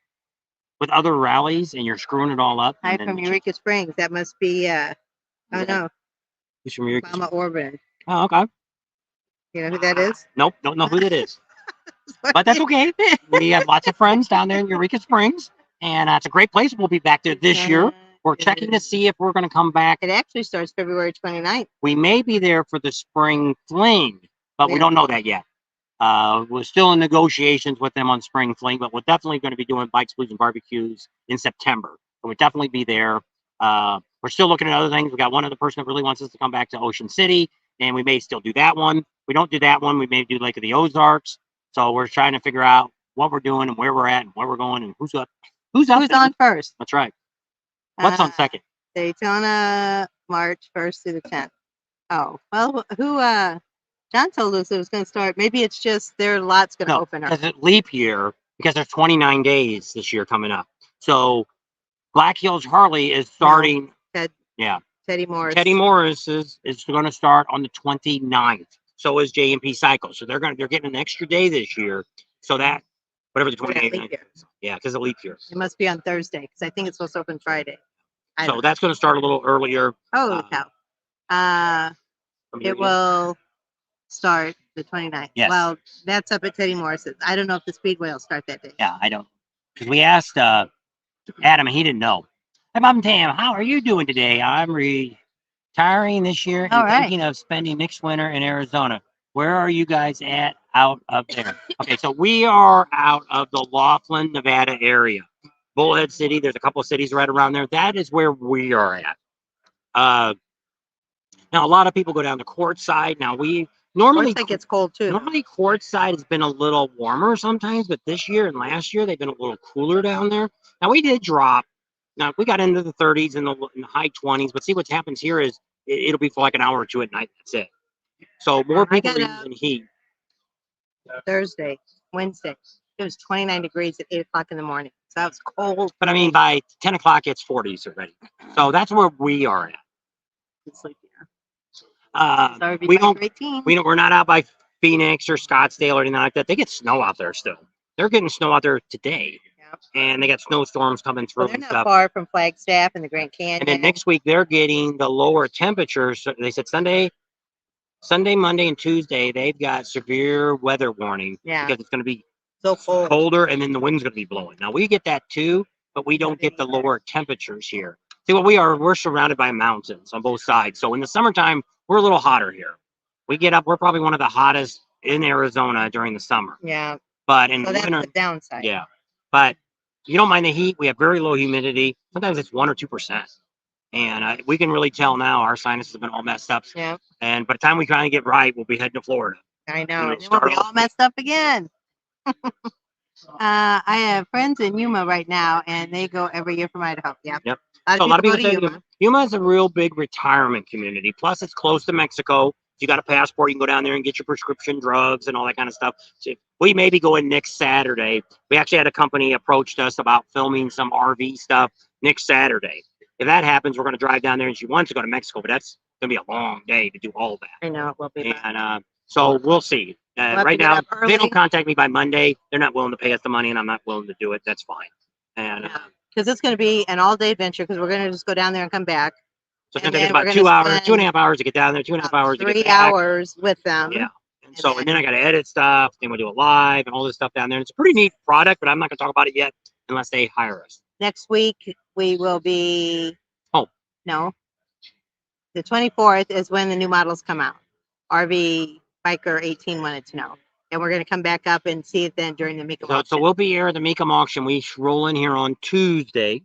with other rallies and you're screwing it all up?" Hi And then from Eureka Springs. That must be oh no, Who's from Eureka? Mama Orban. Oh, okay. You know who that is? Nope, don't know who that is. But that's okay. We have lots of friends down there in Eureka Springs, and it's a great place. We'll be back there this year. We're checking to see if we're going to come back. It actually starts February 29th. We may be there for the spring fling, but we Yeah. don't know that yet. We're still in negotiations with them on spring fling, but we're definitely going to be doing bikes, blues, and barbecues in September. So we'll definitely be there. We're still looking at other things. We got one other person that really wants us to come back to Ocean City, and we may still do that one. If we don't do that one, we may do Lake of the Ozarks. So we're trying to figure out what we're doing and where we're at and where we're going and who's up. Who's on first? That's right. What's on second? Daytona, March 1st through the 10th. Oh, well, who, John told us it was going to start. Maybe it's just their lot's going to No, open up. because it's leap year, because there's 29 days this year coming up. So Black Hills Harley is starting. Ted- Yeah. Teddy Morris. Teddy Morris is going to start on the 29th. So is J&P Cycle. So they're getting an extra day this year. So that whatever the For that 28th. leap year. Yeah, because of leap year. It must be on Thursday because I think it's supposed to open Friday. I So don't that's going to start a little earlier. know. Holy cow. It will start the 29th. Yes. Well, that's up at Teddy Morris's. I don't know if the Speedway will start that day. Yeah, I don't. Because we asked Adam and he didn't know. Hey, Bob and Tam, how are you doing today? I'm retiring this year and All right. thinking of spending next winter in Arizona. Where are you guys at out of there? Okay, so we are out of the Laughlin, Nevada area. Bullhead City, there's a couple of cities right around there. That is where we are at. Now, a lot of people go down the Quartz side. Now, we normally Looks like it's cold too. normally Quartz side has been a little warmer sometimes, but this year and last year they've been a little cooler down there. Now, we did drop. Now, we got into the 30s and the high 20s, but see what happens here is it'll be for like an hour or two at night. That's it. So more I people got are using heat. Thursday, Wednesday. It was 29 degrees at 8 o'clock in the morning. So that was cold. But I mean, by 10 o'clock, it's 40s already. So that's where we are at. It's like, Uh, sorry, we don't. 18. We're not out by Phoenix or Scottsdale or anything like that. They get snow out there still. They're getting snow out there today, and they got snowstorms coming through Well, they're and not stuff. far from Flagstaff and the Grand Canyon. And then next week they're getting the lower temperatures. So they said Sunday, Monday, and Tuesday they've got severe weather warning Yeah. because it's going to be so cold. colder, and then the wind's going to be blowing. Now we get that too, but we don't get the lower temperatures here. See what we're surrounded by mountains on both sides. So in the summertime, we're a little hotter here. We get up, we're probably one of the hottest in Arizona during the summer. Yeah. But in So the that's winter, the downside. yeah. But you don't mind the heat. We have very low humidity. Sometimes it's 1 or 2%. And we can really tell now our sinuses have been all messed up. Yeah. And by the time we kind of get right, we'll be heading to Florida. I know. And then And we'll start be off all messed up again. I have friends in Yuma right now, and they go every year from Idaho. Yeah. Yep. A So a lot of people go say to Yuma. Yuma is a real big retirement community. Plus, it's close to Mexico. If you got a passport, you can go down there and get your prescription drugs and all that kind of stuff. So we may be going next Saturday. We actually had a company approached us about filming some RV stuff next Saturday. If that happens, we're going to drive down there, and she wants to go to Mexico, but that's going to be a long day to do all that. I know it will be. And so we'll see. have to Right get now, up if they early. don't contact me by Monday, they're not willing to pay us the money, and I'm not willing to do it. That's fine. And Because it's going to be an all-day adventure. Because we're going to just go down there and come back. so it's And going to take then us we're about gonna 2.5 hours to get down there, 2.5 hours to get 3 back. hours with them. Yeah. And then I got to edit stuff. Then we'll do it live and all this stuff down there. And it's a pretty neat product, but I'm not going to talk about it yet unless they hire us. Next week we will be. Oh. No. The 24th is when the new models come out. RV Biker 18 wanted to know. And we're going to come back up and see it then during the Mecum So auction. we'll be here at the Mecum auction. We roll in here on Tuesday.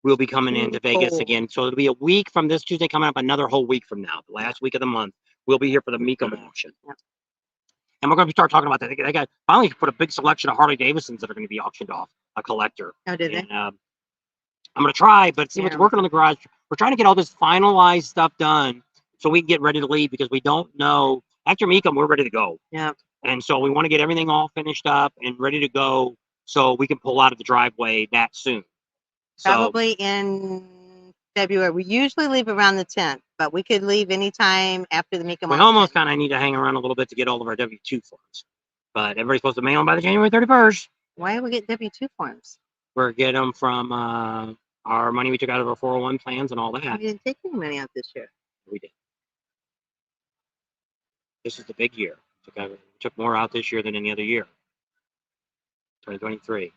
We'll be coming into Vegas cool. again. So it'll be a week from this Tuesday coming up, another whole week from now. The last week of the month, we'll be here for the Mecum auction. Yep. And we're going to start talking about that. They got finally put a big selection of Harley Davidsons that are going to be auctioned off, a collector. Oh, did they? And I'm going to try, but see what's Yeah. working on the garage. We're trying to get all this finalized stuff done so we can get ready to leave because we don't know. After Mecum, we're ready to go. Yeah. And so we want to get everything all finished up and ready to go so we can pull out of the driveway that soon. So, Probably in February. We usually leave around the 10th, but we could leave anytime after the Mecum we auction. almost kind of need to hang around a little bit to get all of our W-2 forms. But everybody's supposed to mail them by the January 31st. Why do we get W-2 forms? We're getting them from our money we took out of our 401 plans and all We that. didn't take any money out this year. We did. This is the big year. Took more out this year than any other year. 2023. And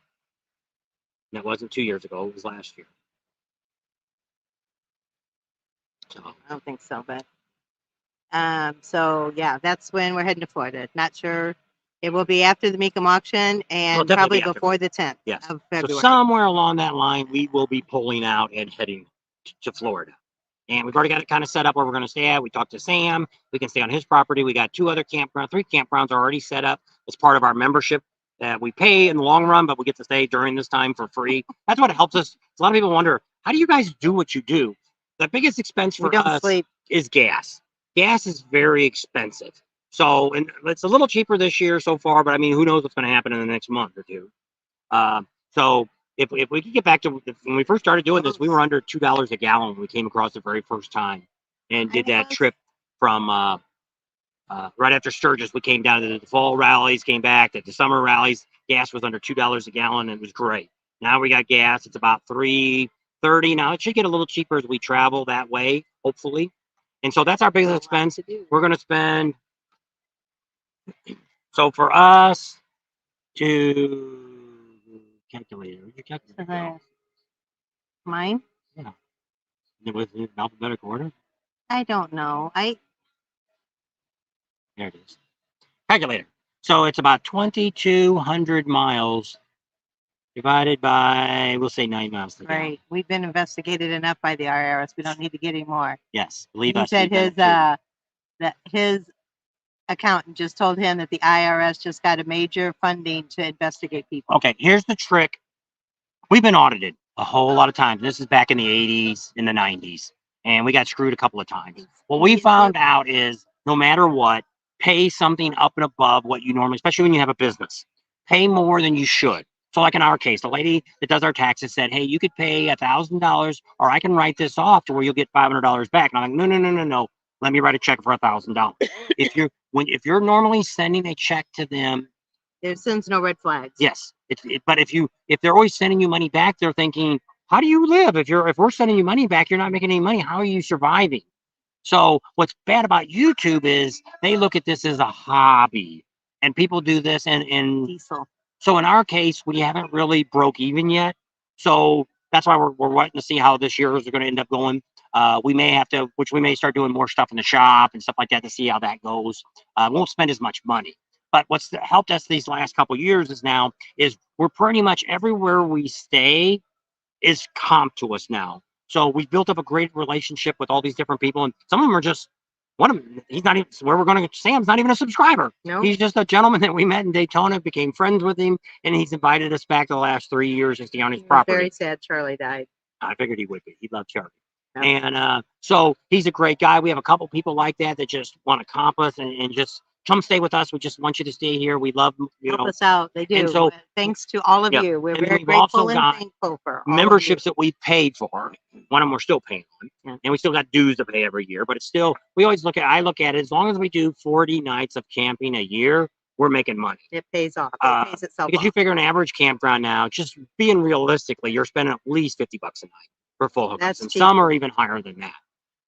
that wasn't 2 years ago. It was last year. So I don't think so, but so yeah, that's when we're heading to Florida. Not sure. It will be after the Mecum auction and definitely probably be after. before the 10th yes. of So February. somewhere along that line, we will be pulling out and heading to Florida. And we've already got it kind of set up where we're going to stay at. We talked to Sam. We can stay on his property. We got 2 other campgrounds, 3 campgrounds are already set up as part of our membership that we pay in the long run, but we get to stay during this time for free. That's what helps us. A lot of people wonder, how do you guys do what you do? The biggest expense we for don't us sleep. is gas. Gas is very expensive. So, and it's a little cheaper this year so far, but I mean, who knows what's going to happen in the next month or two. So if we could get back to when we first started doing this, we were under $2 a gallon when we came across the very first time and did that trip from right after Sturgis. We came down to the fall rallies, came back to the summer rallies. Gas was under $2 a gallon, and it was great. Now we got gas; it's about $3.30 now. It should get a little cheaper as we travel that way, hopefully. And so that's our biggest expense. We're going to spend. So for us to calculate it, Mine? it was in alphabetical order. I don't know. There it is. Calculator. So it's about 2,200 miles divided by, we'll say 9 miles. To Right. We've been investigated enough by the IRS. We don't need to get any more. Yes, believe He us. said we've been his accountant just told him that the IRS just got a major funding to investigate people. Okay, here's the trick. We've been audited a whole lot of times. This is back in the 80s, in the 90s, and we got screwed a couple of times. What we found out is no matter what, pay something up and above what you normally, especially when you have a business, pay more than you should. So like in our case, the lady that does our taxes said, hey, you could pay $1,000 or I can write this off to where you'll get $500 back. And I'm like, no. Let me write a check for $1,000. If you're normally sending a check to them, There sends no red flags. yes. But if they're always sending you money back, they're thinking, how do you live? If we're sending you money back, you're not making any money. How are you surviving? So what's bad about YouTube is they look at this as a hobby, and people do this and Diesel. so in our case, we haven't really broke even yet. So that's why we're waiting to see how this year is going to end up going. We may have to, we may start doing more stuff in the shop and stuff like that to see how that goes. Won't spend as much money. But what's helped us these last couple of years is we're pretty much everywhere we stay is comp to us now. So we built up a great relationship with all these different people, and some of them are just one of them. He's not even where we're going to. Sam's not even a subscriber. No. He's just a gentleman that we met in Daytona, became friends with him, and he's invited us back the last 3 years to stay on his property. Very sad Charlie died. I figured he would be. He loved Charlie. Yeah. And so he's a great guy. We have a couple people like that just want to comp us and just come stay with us. We just want you to stay here. We love, Help us out. They do. And so, thanks to all of you. We're and very we've grateful also and got thankful for all memberships that we paid for. One of them we're still paying on, and we still got dues to pay every year. But it's still, I look at it as long as we do 40 nights of camping a year, we're making money. It pays off. It pays itself Because off. you figure an average campground now, just being realistically, you're spending at least $50 a night for full hookups, That's and cheap. some are even higher than that.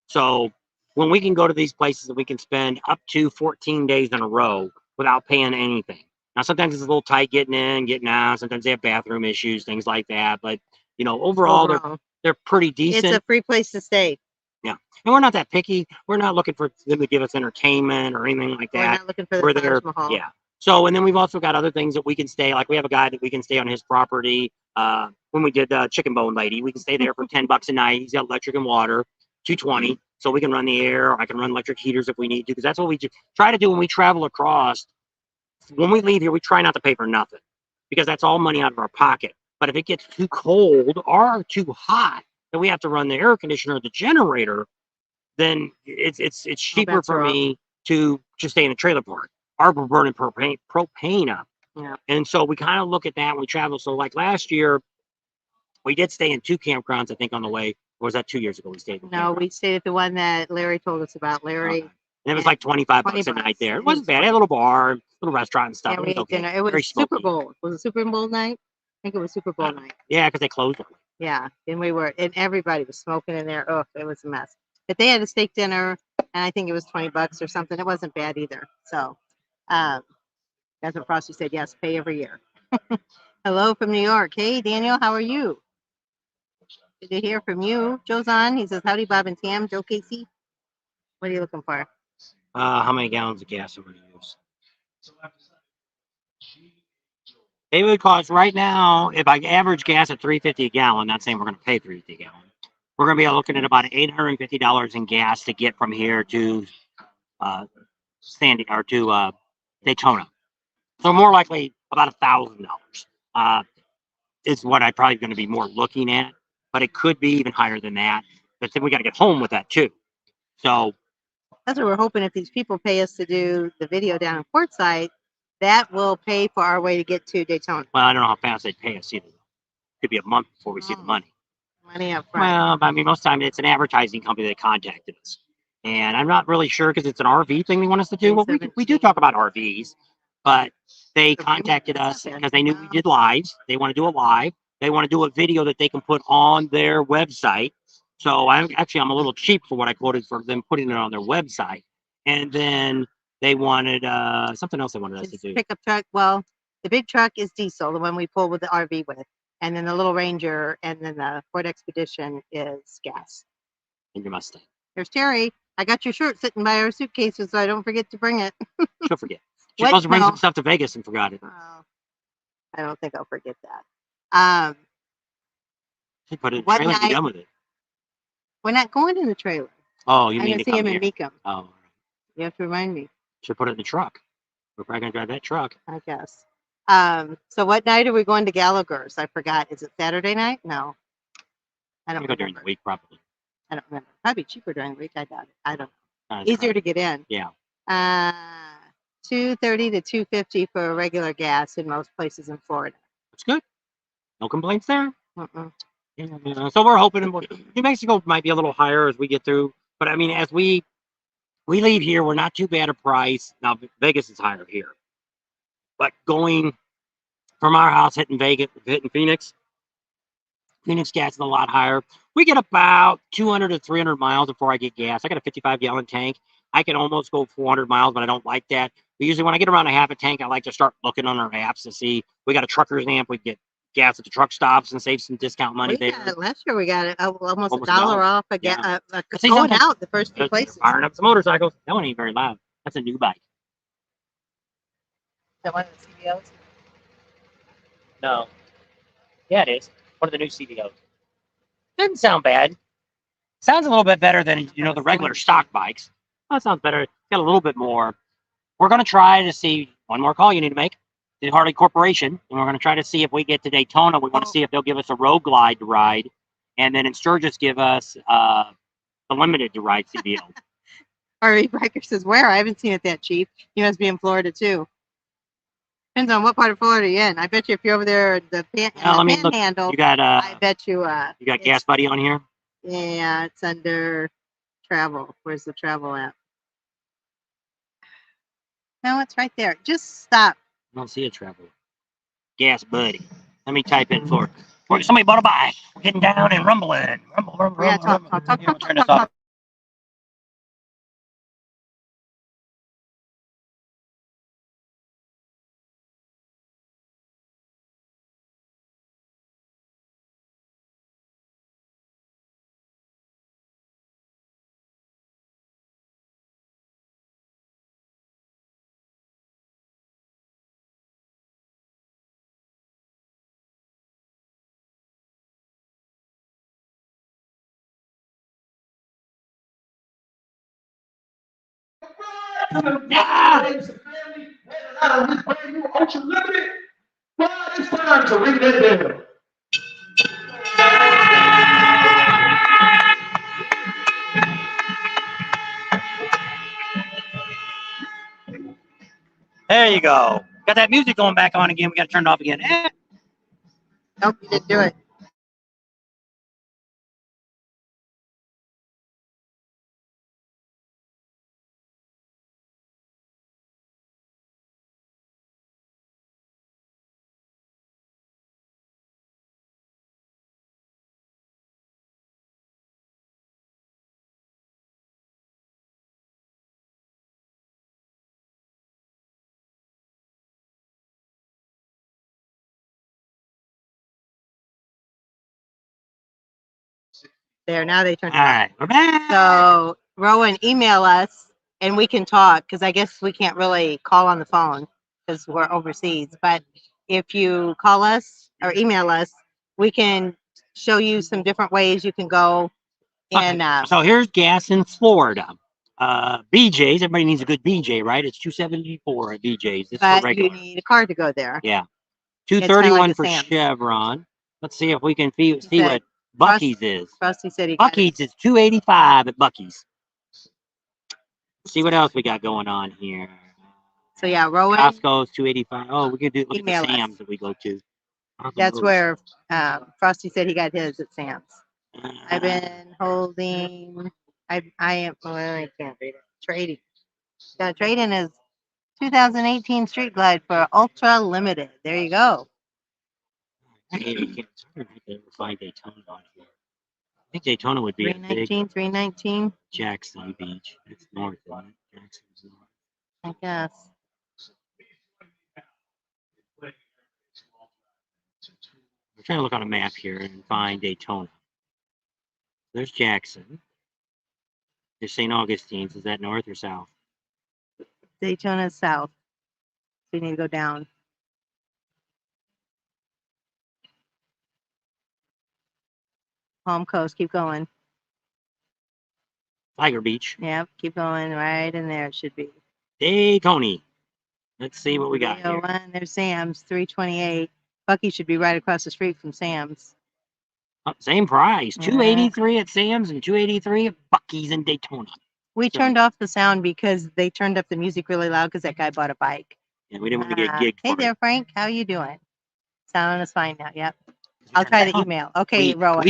So when we can go to these places that we can spend up to 14 days in a row without paying anything. Now, sometimes it's a little tight getting in, getting out. Sometimes they have bathroom issues, things like that. But, overall, they're pretty decent. It's a free place to stay. Yeah. And we're not that picky. We're not looking for them to give us entertainment or anything like We're that. not looking for the We're Taj there. Mahal. Yeah. So, and then we've also got other things that we can stay. Like we have a guy that we can stay on his property. When we did Chicken Bone Lady, we can stay there for $10 a night. He's got electric and water, $220. So we can run the air. I can run electric heaters if we need to, because that's what we try to do when we travel across. when we leave here, we try not to pay for nothing because that's all money out of our pocket. But if it gets too cold or too hot, then we have to run the air conditioner or the generator, then it's cheaper bets for are off. me to just stay in a trailer park. Or we're burning propane up. Yeah. And so we kind of look at that when we travel. So like last year, we did stay in 2 campgrounds, I think, on the way. Or was that 2 years ago we stayed in? No, we stayed at the one that Larry told us about. Larry. And it was and like 25 20 bucks a night bucks. there. It It wasn't was bad. It had a little bar, little restaurant and stuff. And It we was ate okay. dinner. It was Very Super smoky. Bowl. Was it Super Bowl night? I think it was Super Bowl night. Yeah, because they closed early. Yeah. And everybody was smoking in there. Oh, it was a mess. But they had a steak dinner, and I think it was 20 bucks or something. It wasn't bad either. So that's what Frosty said. Yes, pay every year. Hello from New York. Hey, Daniel, how are you? Good to hear from you. Joe's on. He says, howdy, Bob and Tam. Joe Casey. What are you looking for? How many gallons of gas am I going to use? It would cost right now, if I average gas at $3.50 a gallon, not saying we're going to pay $3.50 a gallon, we're going to be looking at about $850 in gas to get from here to Daytona. So more likely about $1,000 is what I'm probably going to be more looking at, but it could be even higher than that. But then we got to get home with that too. So that's what we're hoping. If these people pay us to do the video down in Quartzsite, that will pay for our way to get to Daytona. Well, I don't know how fast they'd pay us either. Could be a month before we see the money. Money up front. Well, I mean, most of the time it's an advertising company that contacted us. And I'm not really sure because it's an RV thing they want us to do. Well, we do talk about RVs, but they contacted us because they knew we did lives. They want to do a live. They want to do a video that they can put on their website. So I'm a little cheap for what I quoted for them putting it on their website. And then they wanted something else they wanted us to do. Pickup truck. Well, the big truck is diesel, the one we pull with the RV with. And then the little Ranger and then the Ford Expedition is gas. And your Mustang. There's Terry. I got your shirt sitting by our suitcases, so I don't forget to bring it. She'll forget. She's supposed to bring some stuff to Vegas and forgot it. Oh, I don't think I'll forget that. She put it in the trailer and be done with it. We're not going in the trailer. Oh, you mean I'm to gonna see come him here? in Meekum. Oh. You have to remind me. Should put it in the truck. We're probably gonna drive that truck. I guess. So what night are we going to Gallagher's? I forgot. Is it Saturday night? No. I don't Go during the week, probably. I don't remember. Probably cheaper during the week. I doubt it. I don't know. Easier Easier to get in. Yeah. $2.30 to $2.50 for regular gas in most places in Florida. That's good. No complaints there. Mm-mm. Yeah. So we're hoping New Mexico might be a little higher as we get through. But I mean, as we leave here, we're not too bad a price. Now Vegas is higher here. But going from our house hitting Phoenix gas is a lot higher. We get about 200 to 300 miles before I get gas. I got a 55-gallon tank. I can almost go 400 miles, but I don't like that. But usually when I get around a half a tank, I like to start looking on our apps to see. We got a trucker's amp. We get gas at the truck stops and save some discount money there. Last year we got it almost $1 off Yeah. going out the first few places. Firing up the motorcycles. That one ain't very loud. That's a new bike. That one of the CVOs? No. Yeah, it is. One of the new CVOs. Doesn't sound bad. Sounds a little bit better than the regular stock bikes. That sounds better. Got a little bit more. We're gonna try to see one more call you need to make. The Harley Corporation, and we're gonna try to see if we get to Daytona. We want to see if they'll give us a road glide to ride, and then in Sturgis give us the limited to ride CVO. RV Biker says, where? I haven't seen it that cheap. You must be in Florida too. Depends on what part of Florida you're in. I bet you if you're over there, the Panhandle, you got I bet you you got Gas Buddy on here. Yeah, it's under travel. Where's the travel app? No, it's right there. Just stop. I don't see a travel. Gas Buddy. Let me type in for somebody bought a bike. We're getting down and rumbling. Rumble. Yeah, talk. Yeah. Out of this brand new Ultra Limited, well, it's time to ring that bell. There you go. Got that music going back on again. We got to turn it off again. Nope, you didn't do it. There, now they turned it All on. right, we're back. So, Rowan, email us and we can talk because I guess we can't really call on the phone because we're overseas. But if you call us or email us, we can show you some different ways you can go. And So here's gas in Florida. BJ's, everybody needs a good BJ, right? It's $2.74 at BJ's. This is for but regular. you need a car to go there. Yeah. kinda $2.31 like a for Sam's. Chevron. Let's see if we can see said what Bucky's is. Frosty said he got it. Bucky's is $2.85 at Bucky's. See what else we got going on here. So yeah, Rowan, Costco's $2.85. Oh, we could do look Email at the us. Sam's that we go to. that's where Frosty said he got his at Sam's. I've Uh, been holding. I am. Well, I can't read it. Trading. The trade-in is 2018 Street Glide for Ultra Limited. There you go. it's hard to find Daytona on here. I think Daytona would be a big 319. Jackson Beach. It's north, isn't it? Jackson's north. I guess. We're trying to look on a map here and find Daytona. There's Jackson. There's St. Augustine's. Is that north or south? Daytona is south. So you need to go down. Palm Coast. Keep going. Tiger Beach. Yep. Keep going. Right in there. It should be. Daytona. Let's see what we got here. 301. There's Sam's. 328. Bucky should be right across the street from Sam's. Oh, same price. Yeah. $2.83 at Sam's and $2.83 at Bucky's in Daytona. We So- turned off the sound because they turned up the music really loud because that guy bought a bike. And we didn't want to get gigged Hey for there, it. Frank. How you doing? Sound is fine now. Yep. I'll try the email. Okay, Rowan.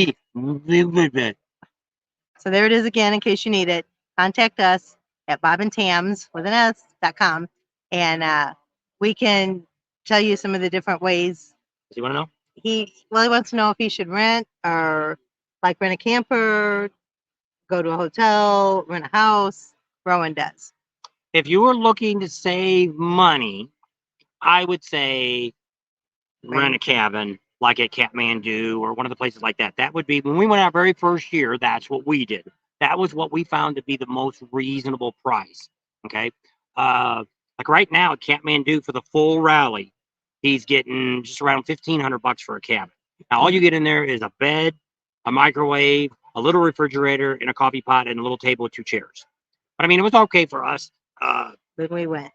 So there it is again in case you need it. Contact us at bobandtams with an S.com and we can tell you some of the different ways. Do you want to know? He wants to know if he should rent or like rent a camper, go to a hotel, rent a house. Rowan does. If you were looking to save money, I would say rent a cabin like at Kathmandu or one of the places like that. That would be when we went our very first year. That's what we did. That was what we found to be the most reasonable price. Okay. Like right now at Kathmandu for the full rally, he's getting just around $1,500 for a cabin. Now all you get in there is a bed, a microwave, a little refrigerator, and a coffee pot, and a little table with 2 chairs. But I mean, it was okay for us. Then we went.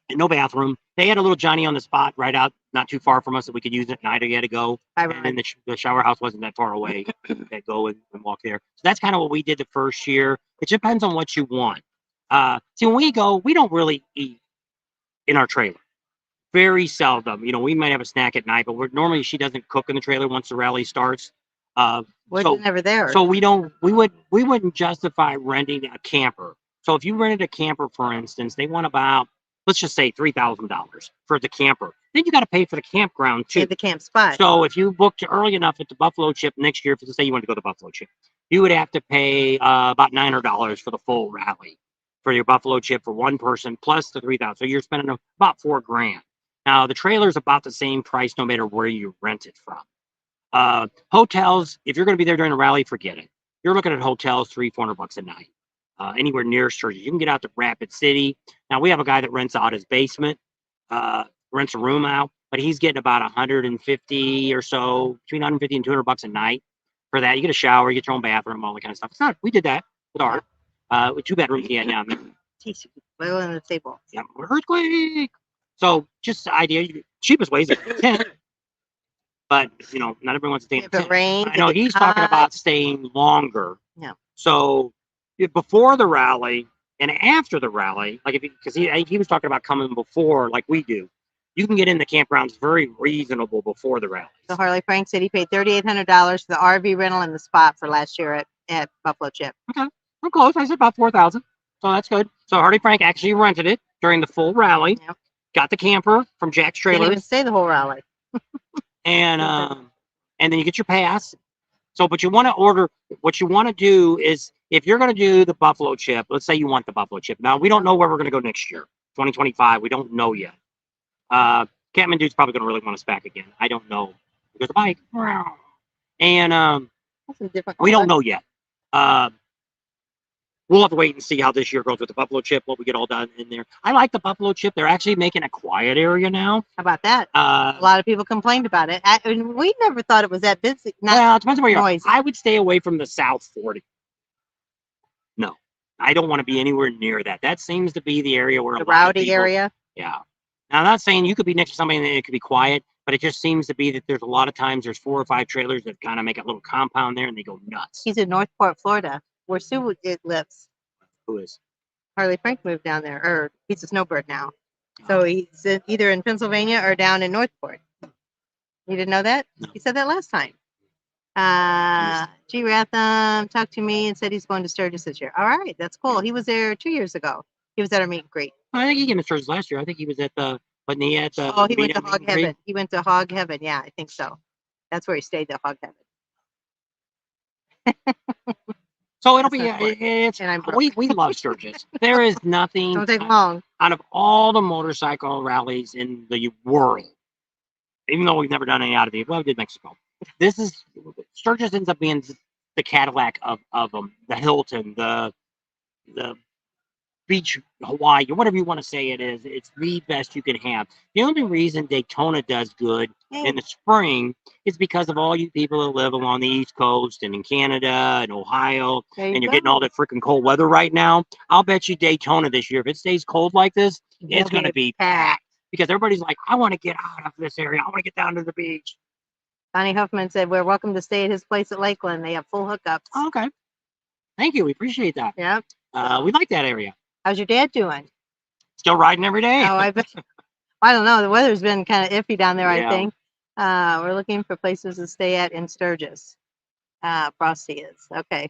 And no bathroom. They had a little Johnny on the spot right out, not too far from us that we could use at night. We had to go. And then the shower house wasn't that far away. That go and walk there. So that's kind of what we did the first year. It depends on what you want. See, when we go, we don't really eat in our trailer. Very seldom. You know, we might have a snack at night, but normally she doesn't cook in the trailer once the rally starts. We're never there. So we wouldn't justify renting a camper. So if you rented a camper, for instance, they want about, let's just say $3,000 for the camper. Then you got to pay for the campground too. At the camp spot. So if you booked early enough at the Buffalo Chip next year, say you want to go to Buffalo Chip, you would have to pay about $900 for the full rally for your Buffalo Chip for one person plus the $3,000. So you're spending about $4,000. Now the trailer is about the same price no matter where you rent it from. Hotels, if you're going to be there during the rally, forget it. You're looking at hotels $300-400 a night. Anywhere near Sturgis. You can get out to Rapid City. Now we have a guy that rents out his basement, rents a room out, but he's getting about 150 or so, between 150 and $200 a night for that. You get a shower, you get your own bathroom, all that kind of stuff. It's not. We did that with Art. With 2 bedrooms he had down there. Jeez, boil in the table. Yeah, earthquake. So just the idea, cheapest way is a tent. But you know, not everyone wants to stay in a If it tent. rains, I know it gets he's talking hot. about staying longer. Yeah. So before the rally and after the rally, like because he was talking about coming before, like we do. You can get in the campgrounds very reasonable before the rally. So Harley Frank said he paid $3,800 for the RV rental and the spot for last year at Buffalo Chip. Okay, I'm close. I said about 4,000, so that's good. So Harley Frank actually rented it during the full rally. Yep. Got the camper from Jack's Didn't even Trailers, stay the whole rally. and then you get your pass. So, but you want to order. What you want to do is, if you're going to do the Buffalo Chip, let's say you want the Buffalo Chip. Now we don't know where we're going to go next year, 2025. We don't know yet. Kathmandu's probably going to really want us back again. I don't know. There's a bike, and That's a different we don't color. know yet. We'll have to wait and see how this year goes with the Buffalo Chip, what we get all done in there. I like the Buffalo Chip. They're actually making a quiet area now. How about that? A lot of people complained about it. And we never thought it was that busy. Well, it depends on where you are. noisy. I would stay away from the South 40. No, I don't want to be anywhere near that. That seems to be the area where The a lot of rowdy people- area. Yeah. Now, I'm not saying you could be next to somebody and it could be quiet, but it just seems to be that there's a lot of times there's 4 or 5 trailers that kind of make a little compound there and they go nuts. He's in Northport, Florida, where Sue lives. Who is? Harley Frank moved down there, or he's a snowbird now. So he's either in Pennsylvania or down in Northport. You didn't know that? No. He said that last time. G. Ratham talked to me and said he's going to Sturgis this year. All right, that's cool. He was there 2 years ago. He was at our meet and greet. I think he came to Sturgis last year. I think he was at the, wasn't he at the? Oh, he went meet to and Hog greet? Heaven. He went to Hog Heaven. Yeah, I think so. That's where he stayed, the Hog Heaven. So it'll be, That's not it's, And I'm broke. we love Sturgis. There is nothing Don't take long. out of all the motorcycle rallies in the world, even though we've never done any out of it. Well, we did Mexico. This is, Sturgis ends up being the Cadillac of them, the Hilton, the Beach Hawaii, or whatever you want to say it is. It's the best you can have. The only reason Daytona does good in the spring is because of all you people that live along the East Coast and in Canada and Ohio, There you and you're go. getting all that freaking cold weather right now. I'll bet you Daytona this year, if it stays cold like this, it's going to be packed because everybody's like, I want to get out of this area. I want to get down to the beach. Donnie Huffman said we're welcome to stay at his place at Lakeland. They have full hookups. Oh, okay. Thank you. We appreciate that. Yep. We like that area. How's your dad doing? Still riding every day. Oh, I bet. I don't know. The weather's been kind of iffy down there, Yeah. I think. We're looking for places to stay at in Sturgis. Frosty is. Okay.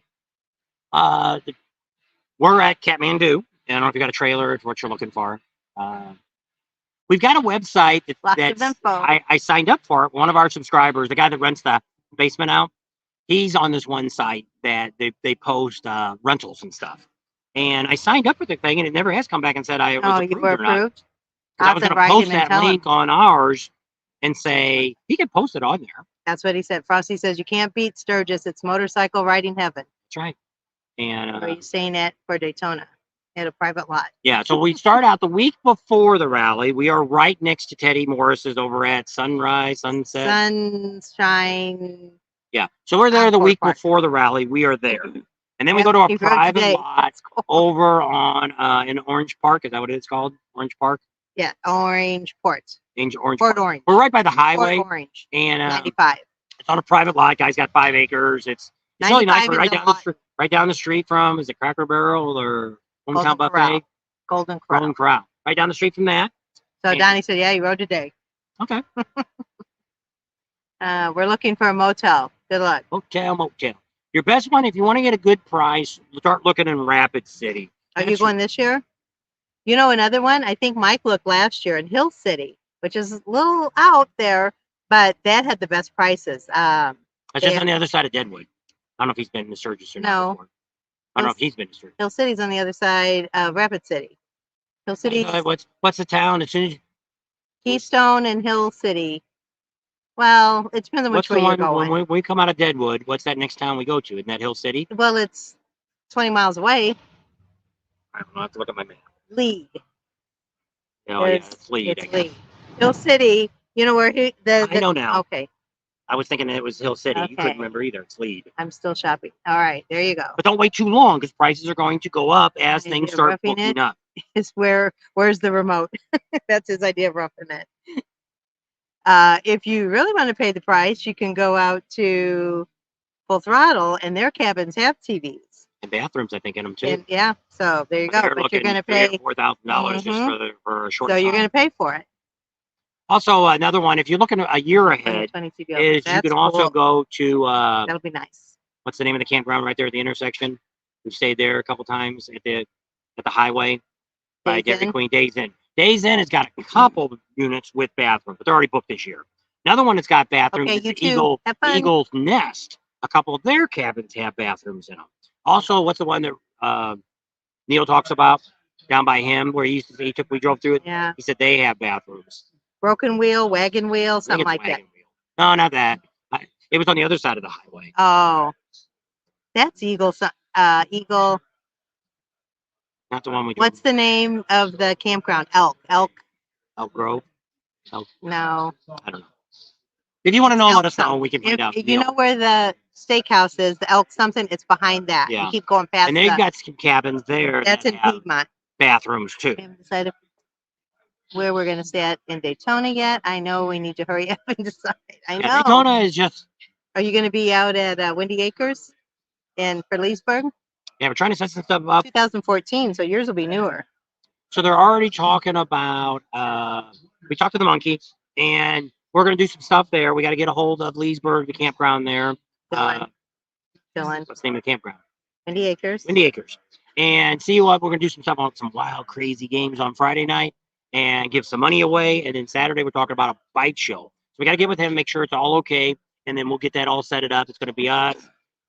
We're at Kathmandu. I don't know if you got a trailer, it's what you're looking for. We've got a website Lots of that's info. I signed up for it. One of our subscribers, the guy that rents the basement out, he's on this one site that they post rentals and stuff. And I signed up for the thing, and it never has come back and said I was Oh, you approved were or not. approved? 'Cause I I'll was send going to right post him and that tell him. link on ours and say he can post it on there. That's what he said. Frosty says you can't beat Sturgis. It's motorcycle riding heaven. That's right. And Where are you staying at for Daytona? At a private lot. yeah, so we start out the week before the rally. We are right next to Teddy Morris's over at Sunrise, Sunset. Sunshine. Yeah, so we're there the Encore week Park. before the rally. We are there, and then we Yep, go to he a rode private today. lot It's cool. over on in Orange Park. Is that what it's called? Orange Park? Yeah, Orange Port. Orange Port Park. Orange. We're right by the Port highway, Orange. and 95. it's on a private lot. Guy's got 5 acres. It's really nice. 95 We're is right a down the lot. street. Right down the street from, is it Cracker Barrel or Hometown Golden Buffet? Corral. Golden Crow. Golden Corral. Right down the street from that. So and- Donnie said, yeah, you rode today. Okay. We're looking for a motel. Good luck. Motel. Your best one, if you want to get a good price, start looking in Rapid City. Are you That's- going this year? You know another one? I think Mike looked last year in Hill City, which is a little out there, but that had the best prices. That's just Yeah. on the other side of Deadwood. I don't know if he's been to Sturgis or No. not before. I don't know if he's been to Sturgis. Hill City's on the other side of Rapid City. Hill City, What's the town? As soon as Keystone and Hill City. Well, it depends on what's which the way you're one going. when we come out of Deadwood? What's that next town we go to? Isn't that Hill City? Well, it's 20 miles away. I don't know. I have to look at my map. Lead. Oh yeah, There's- it's Lead. It's Lead. Hill City, you know where I know now. Okay, I was thinking it was Hill City. You couldn't Okay. remember either. It's Lead. I'm still shopping. All right, there you go. But don't wait too long because prices are going to go up as Is things it start roughing booking it? up. is where's the remote? That's his idea of roughing it. If you really want to pay the price, you can go out to Full Throttle, and their cabins have TVs. And bathrooms, I think, in them too. And yeah, so there you go. They're But you're looking going to pay. $4,000 just for a short So time. you're going to pay for it. Also, another one, if you're looking a year ahead, 20 TVs. is you That's can also cool. go to That'll be nice. what's the name of the campground right there at the intersection? We've stayed there a couple times at the highway by Days Dairy Inn? Queen. Days Inn. Days Inn has got a couple of units with bathrooms, but they're already booked this year. Another one that's got bathrooms Okay, is you the too. Have fun. Eagle's Nest. A couple of their cabins have bathrooms in them. Also, what's the one that Neil talks about down by him where we drove through it? Yeah. He said they have bathrooms. Broken wheel, wagon wheel, I think something it's like that. Wagon Wheel. No, not that. It was on the other side of the highway. Oh, that's Eagle. Eagle. Not the one we. What's the name of the campground? Elk. Elk Grove? No. I don't know. If you want to know, Elk let us know. something. We can find out. You know where the steakhouse is, the Elk something, it's behind that. Yeah. You keep going past And they've that. got some cabins there. That's that in have Piedmont. bathrooms too. We haven't decided where we're going to stay at in Daytona yet. I know we need to hurry up and decide. I know. Daytona is just. Are you going to be out at Windy Acres for Leesburg? Yeah, we're trying to set some stuff up. 2014, so yours will be newer. So they're already talking about. We talked to the monkey, and we're going to do some stuff there. We got to get a hold of Leesburg, the campground there. Dylan. What's the name of the campground? Windy Acres. Windy Acres. And see what we're going to do some stuff on some wild, crazy games on Friday night and give some money away. And then Saturday, we're talking about a bike show. So we got to get with him, make sure it's all okay. And then we'll get that all set it up. It's going to be us,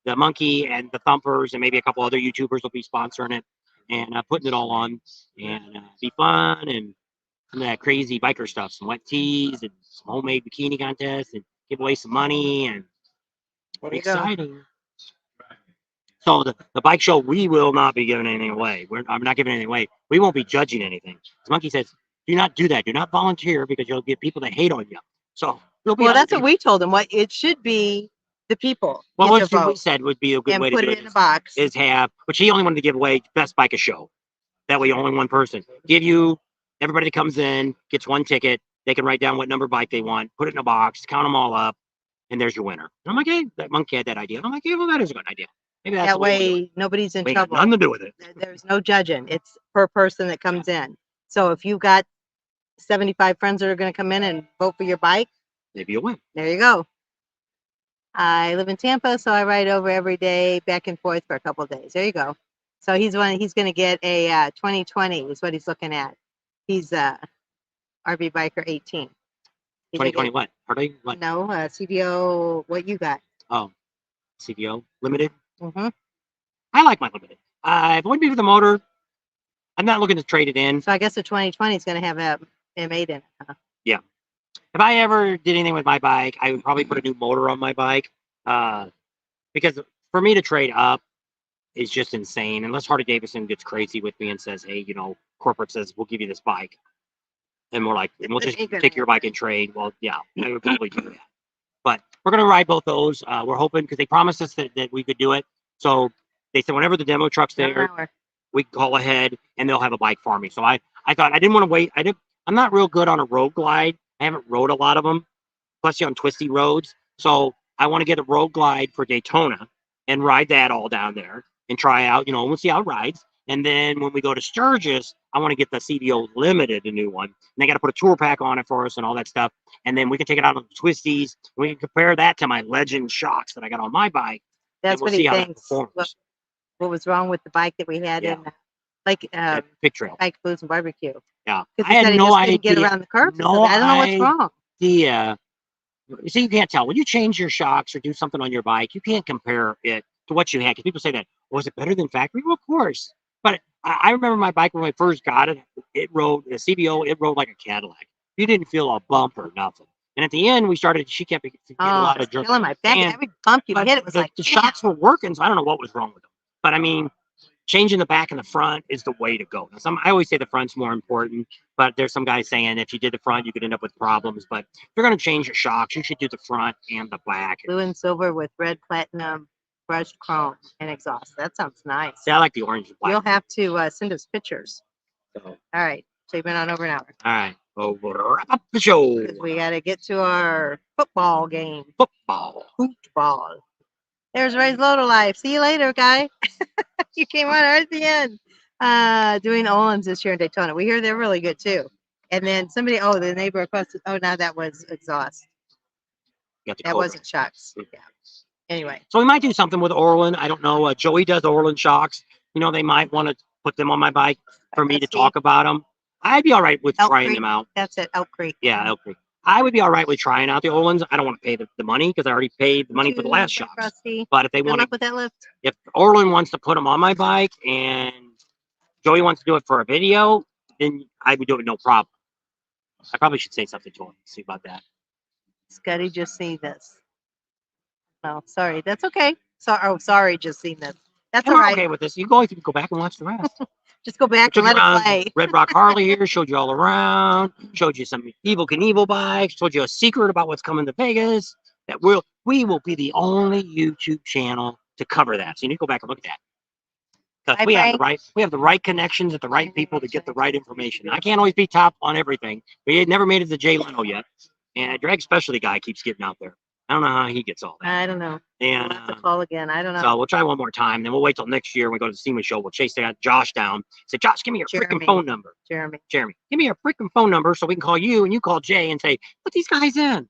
the monkey, and the thumpers, and maybe a couple other YouTubers will be sponsoring it and putting it all on. And be fun and some of that crazy biker stuff, some wet teas and some homemade bikini contests and give away some money and exciting. So the bike show, we will not be giving anything away. I'm not giving anything away. We won't be judging anything. The monkey says, do not do that. Do not volunteer because you'll get people that hate on you. So well, that's what we told him. What it should be the people. Well, what we said would be a good way to do it in a box. Is have, which he only wanted to give away best bike a show. That way, only one person. Give you, everybody that comes in gets one ticket. They can write down what number bike they want, put it in a box, count them all up, and there's your winner. And I'm like, hey, that monkey had that idea. And I'm like, hey, well, that is a good idea. Maybe that's that way nobody's in trouble. Nothing to do with it. There's no judging. It's per person that comes in. So if you got 75 friends that are going to come in and vote for your bike, maybe you'll win. There you go. I live in Tampa, so I ride over every day, back and forth for a couple of days. There you go. So he's going to get a 2020 is what he's looking at. He's RV Biker 18. 2020 what? Harley? What? No, CVO. What you got? Oh, CVO Limited. Mm-hmm. I like my Limited. If it wouldn't be for the motor, I'm not looking to trade it in. So I guess the 2020 is going to have a M8 in it. Huh? Yeah. If I ever did anything with my bike, I would probably put a new motor on my bike. Because for me to trade up is just insane. Unless Harley Davidson gets crazy with me and says, hey, corporate says, we'll give you this bike. And we're like, and we'll just take your bike and trade. Well, yeah, I would probably do that. But we're going to ride both those. We're hoping, because they promised us that we could do it. So they said, whenever the demo truck's there, we can call ahead and they'll have a bike for me. So I thought I didn't want to wait. I'm not real good on a road glide. I haven't rode a lot of them, especially on twisty roads. So I want to get a road glide for Daytona and ride that all down there and try out, we'll see how it rides. And then when we go to Sturgis, I want to get the CVO Limited, a new one. And they got to put a tour pack on it for us and all that stuff. And then we can take it out on the twisties. We can compare that to my Legend shocks that I got on my bike. That's what he thinks. What was wrong with the bike that we had in, Big Trail, Bike Blues and Barbecue? Yeah, I had no idea. Get around the curve. No, I don't know what's wrong. You see, you can't tell when you change your shocks or do something on your bike. You can't compare it to what you had, because people say that, was it better than factory? Well, of course. But I remember my bike when I first got it. It rode the CVO. It rode like a Cadillac. You didn't feel a bump or nothing. And at the end, she kept getting a lot of jerk. Killing my back. Every bump you hit, it was like the shocks were working. So I don't know what was wrong with them. But I mean, changing the back and the front is the way to go. Now, I always say the front's more important, but there's some guys saying if you did the front, you could end up with problems. But if you're going to change your shocks, you should do the front and the back. Blue and silver with red platinum brushed chrome and exhaust. That sounds nice. Yeah, I like the orange and black. You'll have to send us pictures. So, All right. So you've been on over an hour. all right. Well, we'll wrap up the show. 'Cause we got to get to our football game. Football. Football. There's Ray's Loto Life. See you later, guy. You came on right at the end. Doing Olin's this year in Daytona. We hear they're really good too. And then somebody, the neighbor across. Oh, no, that was exhaust. Got the That Cobra. wasn't shocks. Yeah. Anyway. So we might do something with Orland. I don't know. Joey does Orland shocks. You know, they might want to put them on my bike for me to talk about them. I'd be all right with Elk trying Creek. them out. That's it. Elk Creek. Yeah, Elk Creek. I would be all right with trying out the Orlands. I don't want to pay the money because I already paid the money for the last shocks. Rusty. But if they Good want luck to, with that lift. if Orland wants to put them on my bike and Joey wants to do it for a video, then I would do it no problem. I probably should say something to him. See about that. Scotty just seen this. No, sorry. That's okay. Sorry, just seen this. That's And all we're right. okay with this. You can go back and watch the rest. Just go back Took and you let it around play. Redrock Harley here, showed you all around, showed you some Evil Knievel bikes, told you a secret about what's coming to Vegas. That we will be the only YouTube channel to cover that. So you need to go back and look at that. Because Hi, we have the right connections at the right people to get the right information. I can't always be top on everything. We had never made it to Jay Leno yet. And Drag Specialty guy keeps getting out there. I don't know how he gets all that. I don't know. And We'll have to call again. I don't know. so we'll try one more time. Then we'll wait till next year when we go to the SEMA show. We'll chase that Josh down. Say, Josh, give me your freaking Jeremy. phone number. Jeremy. Give me your freaking phone number so we can call you and you call Jay and say, put these guys in.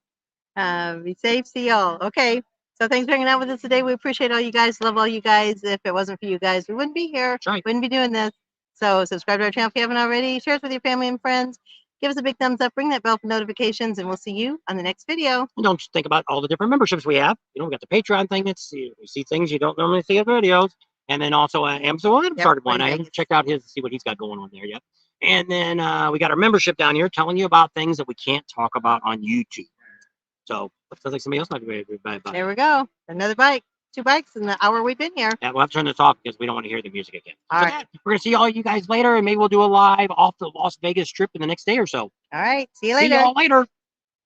Be safe. See y'all. Okay. So thanks for hanging out with us today. We appreciate all you guys. Love all you guys. If it wasn't for you guys, we wouldn't be here. That's right. Wouldn't be doing this. So subscribe to our channel if you haven't already. Share us with your family and friends. Give us a big thumbs up. Ring that bell for notifications, and we'll see you on the next video. And don't think about all the different memberships we have. You know, we got the Patreon thing. We see things you don't normally see in videos. And then also Amazon started one. I haven't checked out his to see what he's got going on there yet. And then we got our membership down here telling you about things that we can't talk about on YouTube. So it sounds like somebody else might be ready to buy a bike. There we go. Another bike. 2 bikes in the hour we've been here. Yeah, we'll have to turn this off because we don't want to hear the music again. All So right. we're going to see all you guys later, and maybe we'll do a live off the Las Vegas trip in the next day or so. All right. See you See later. y'all later.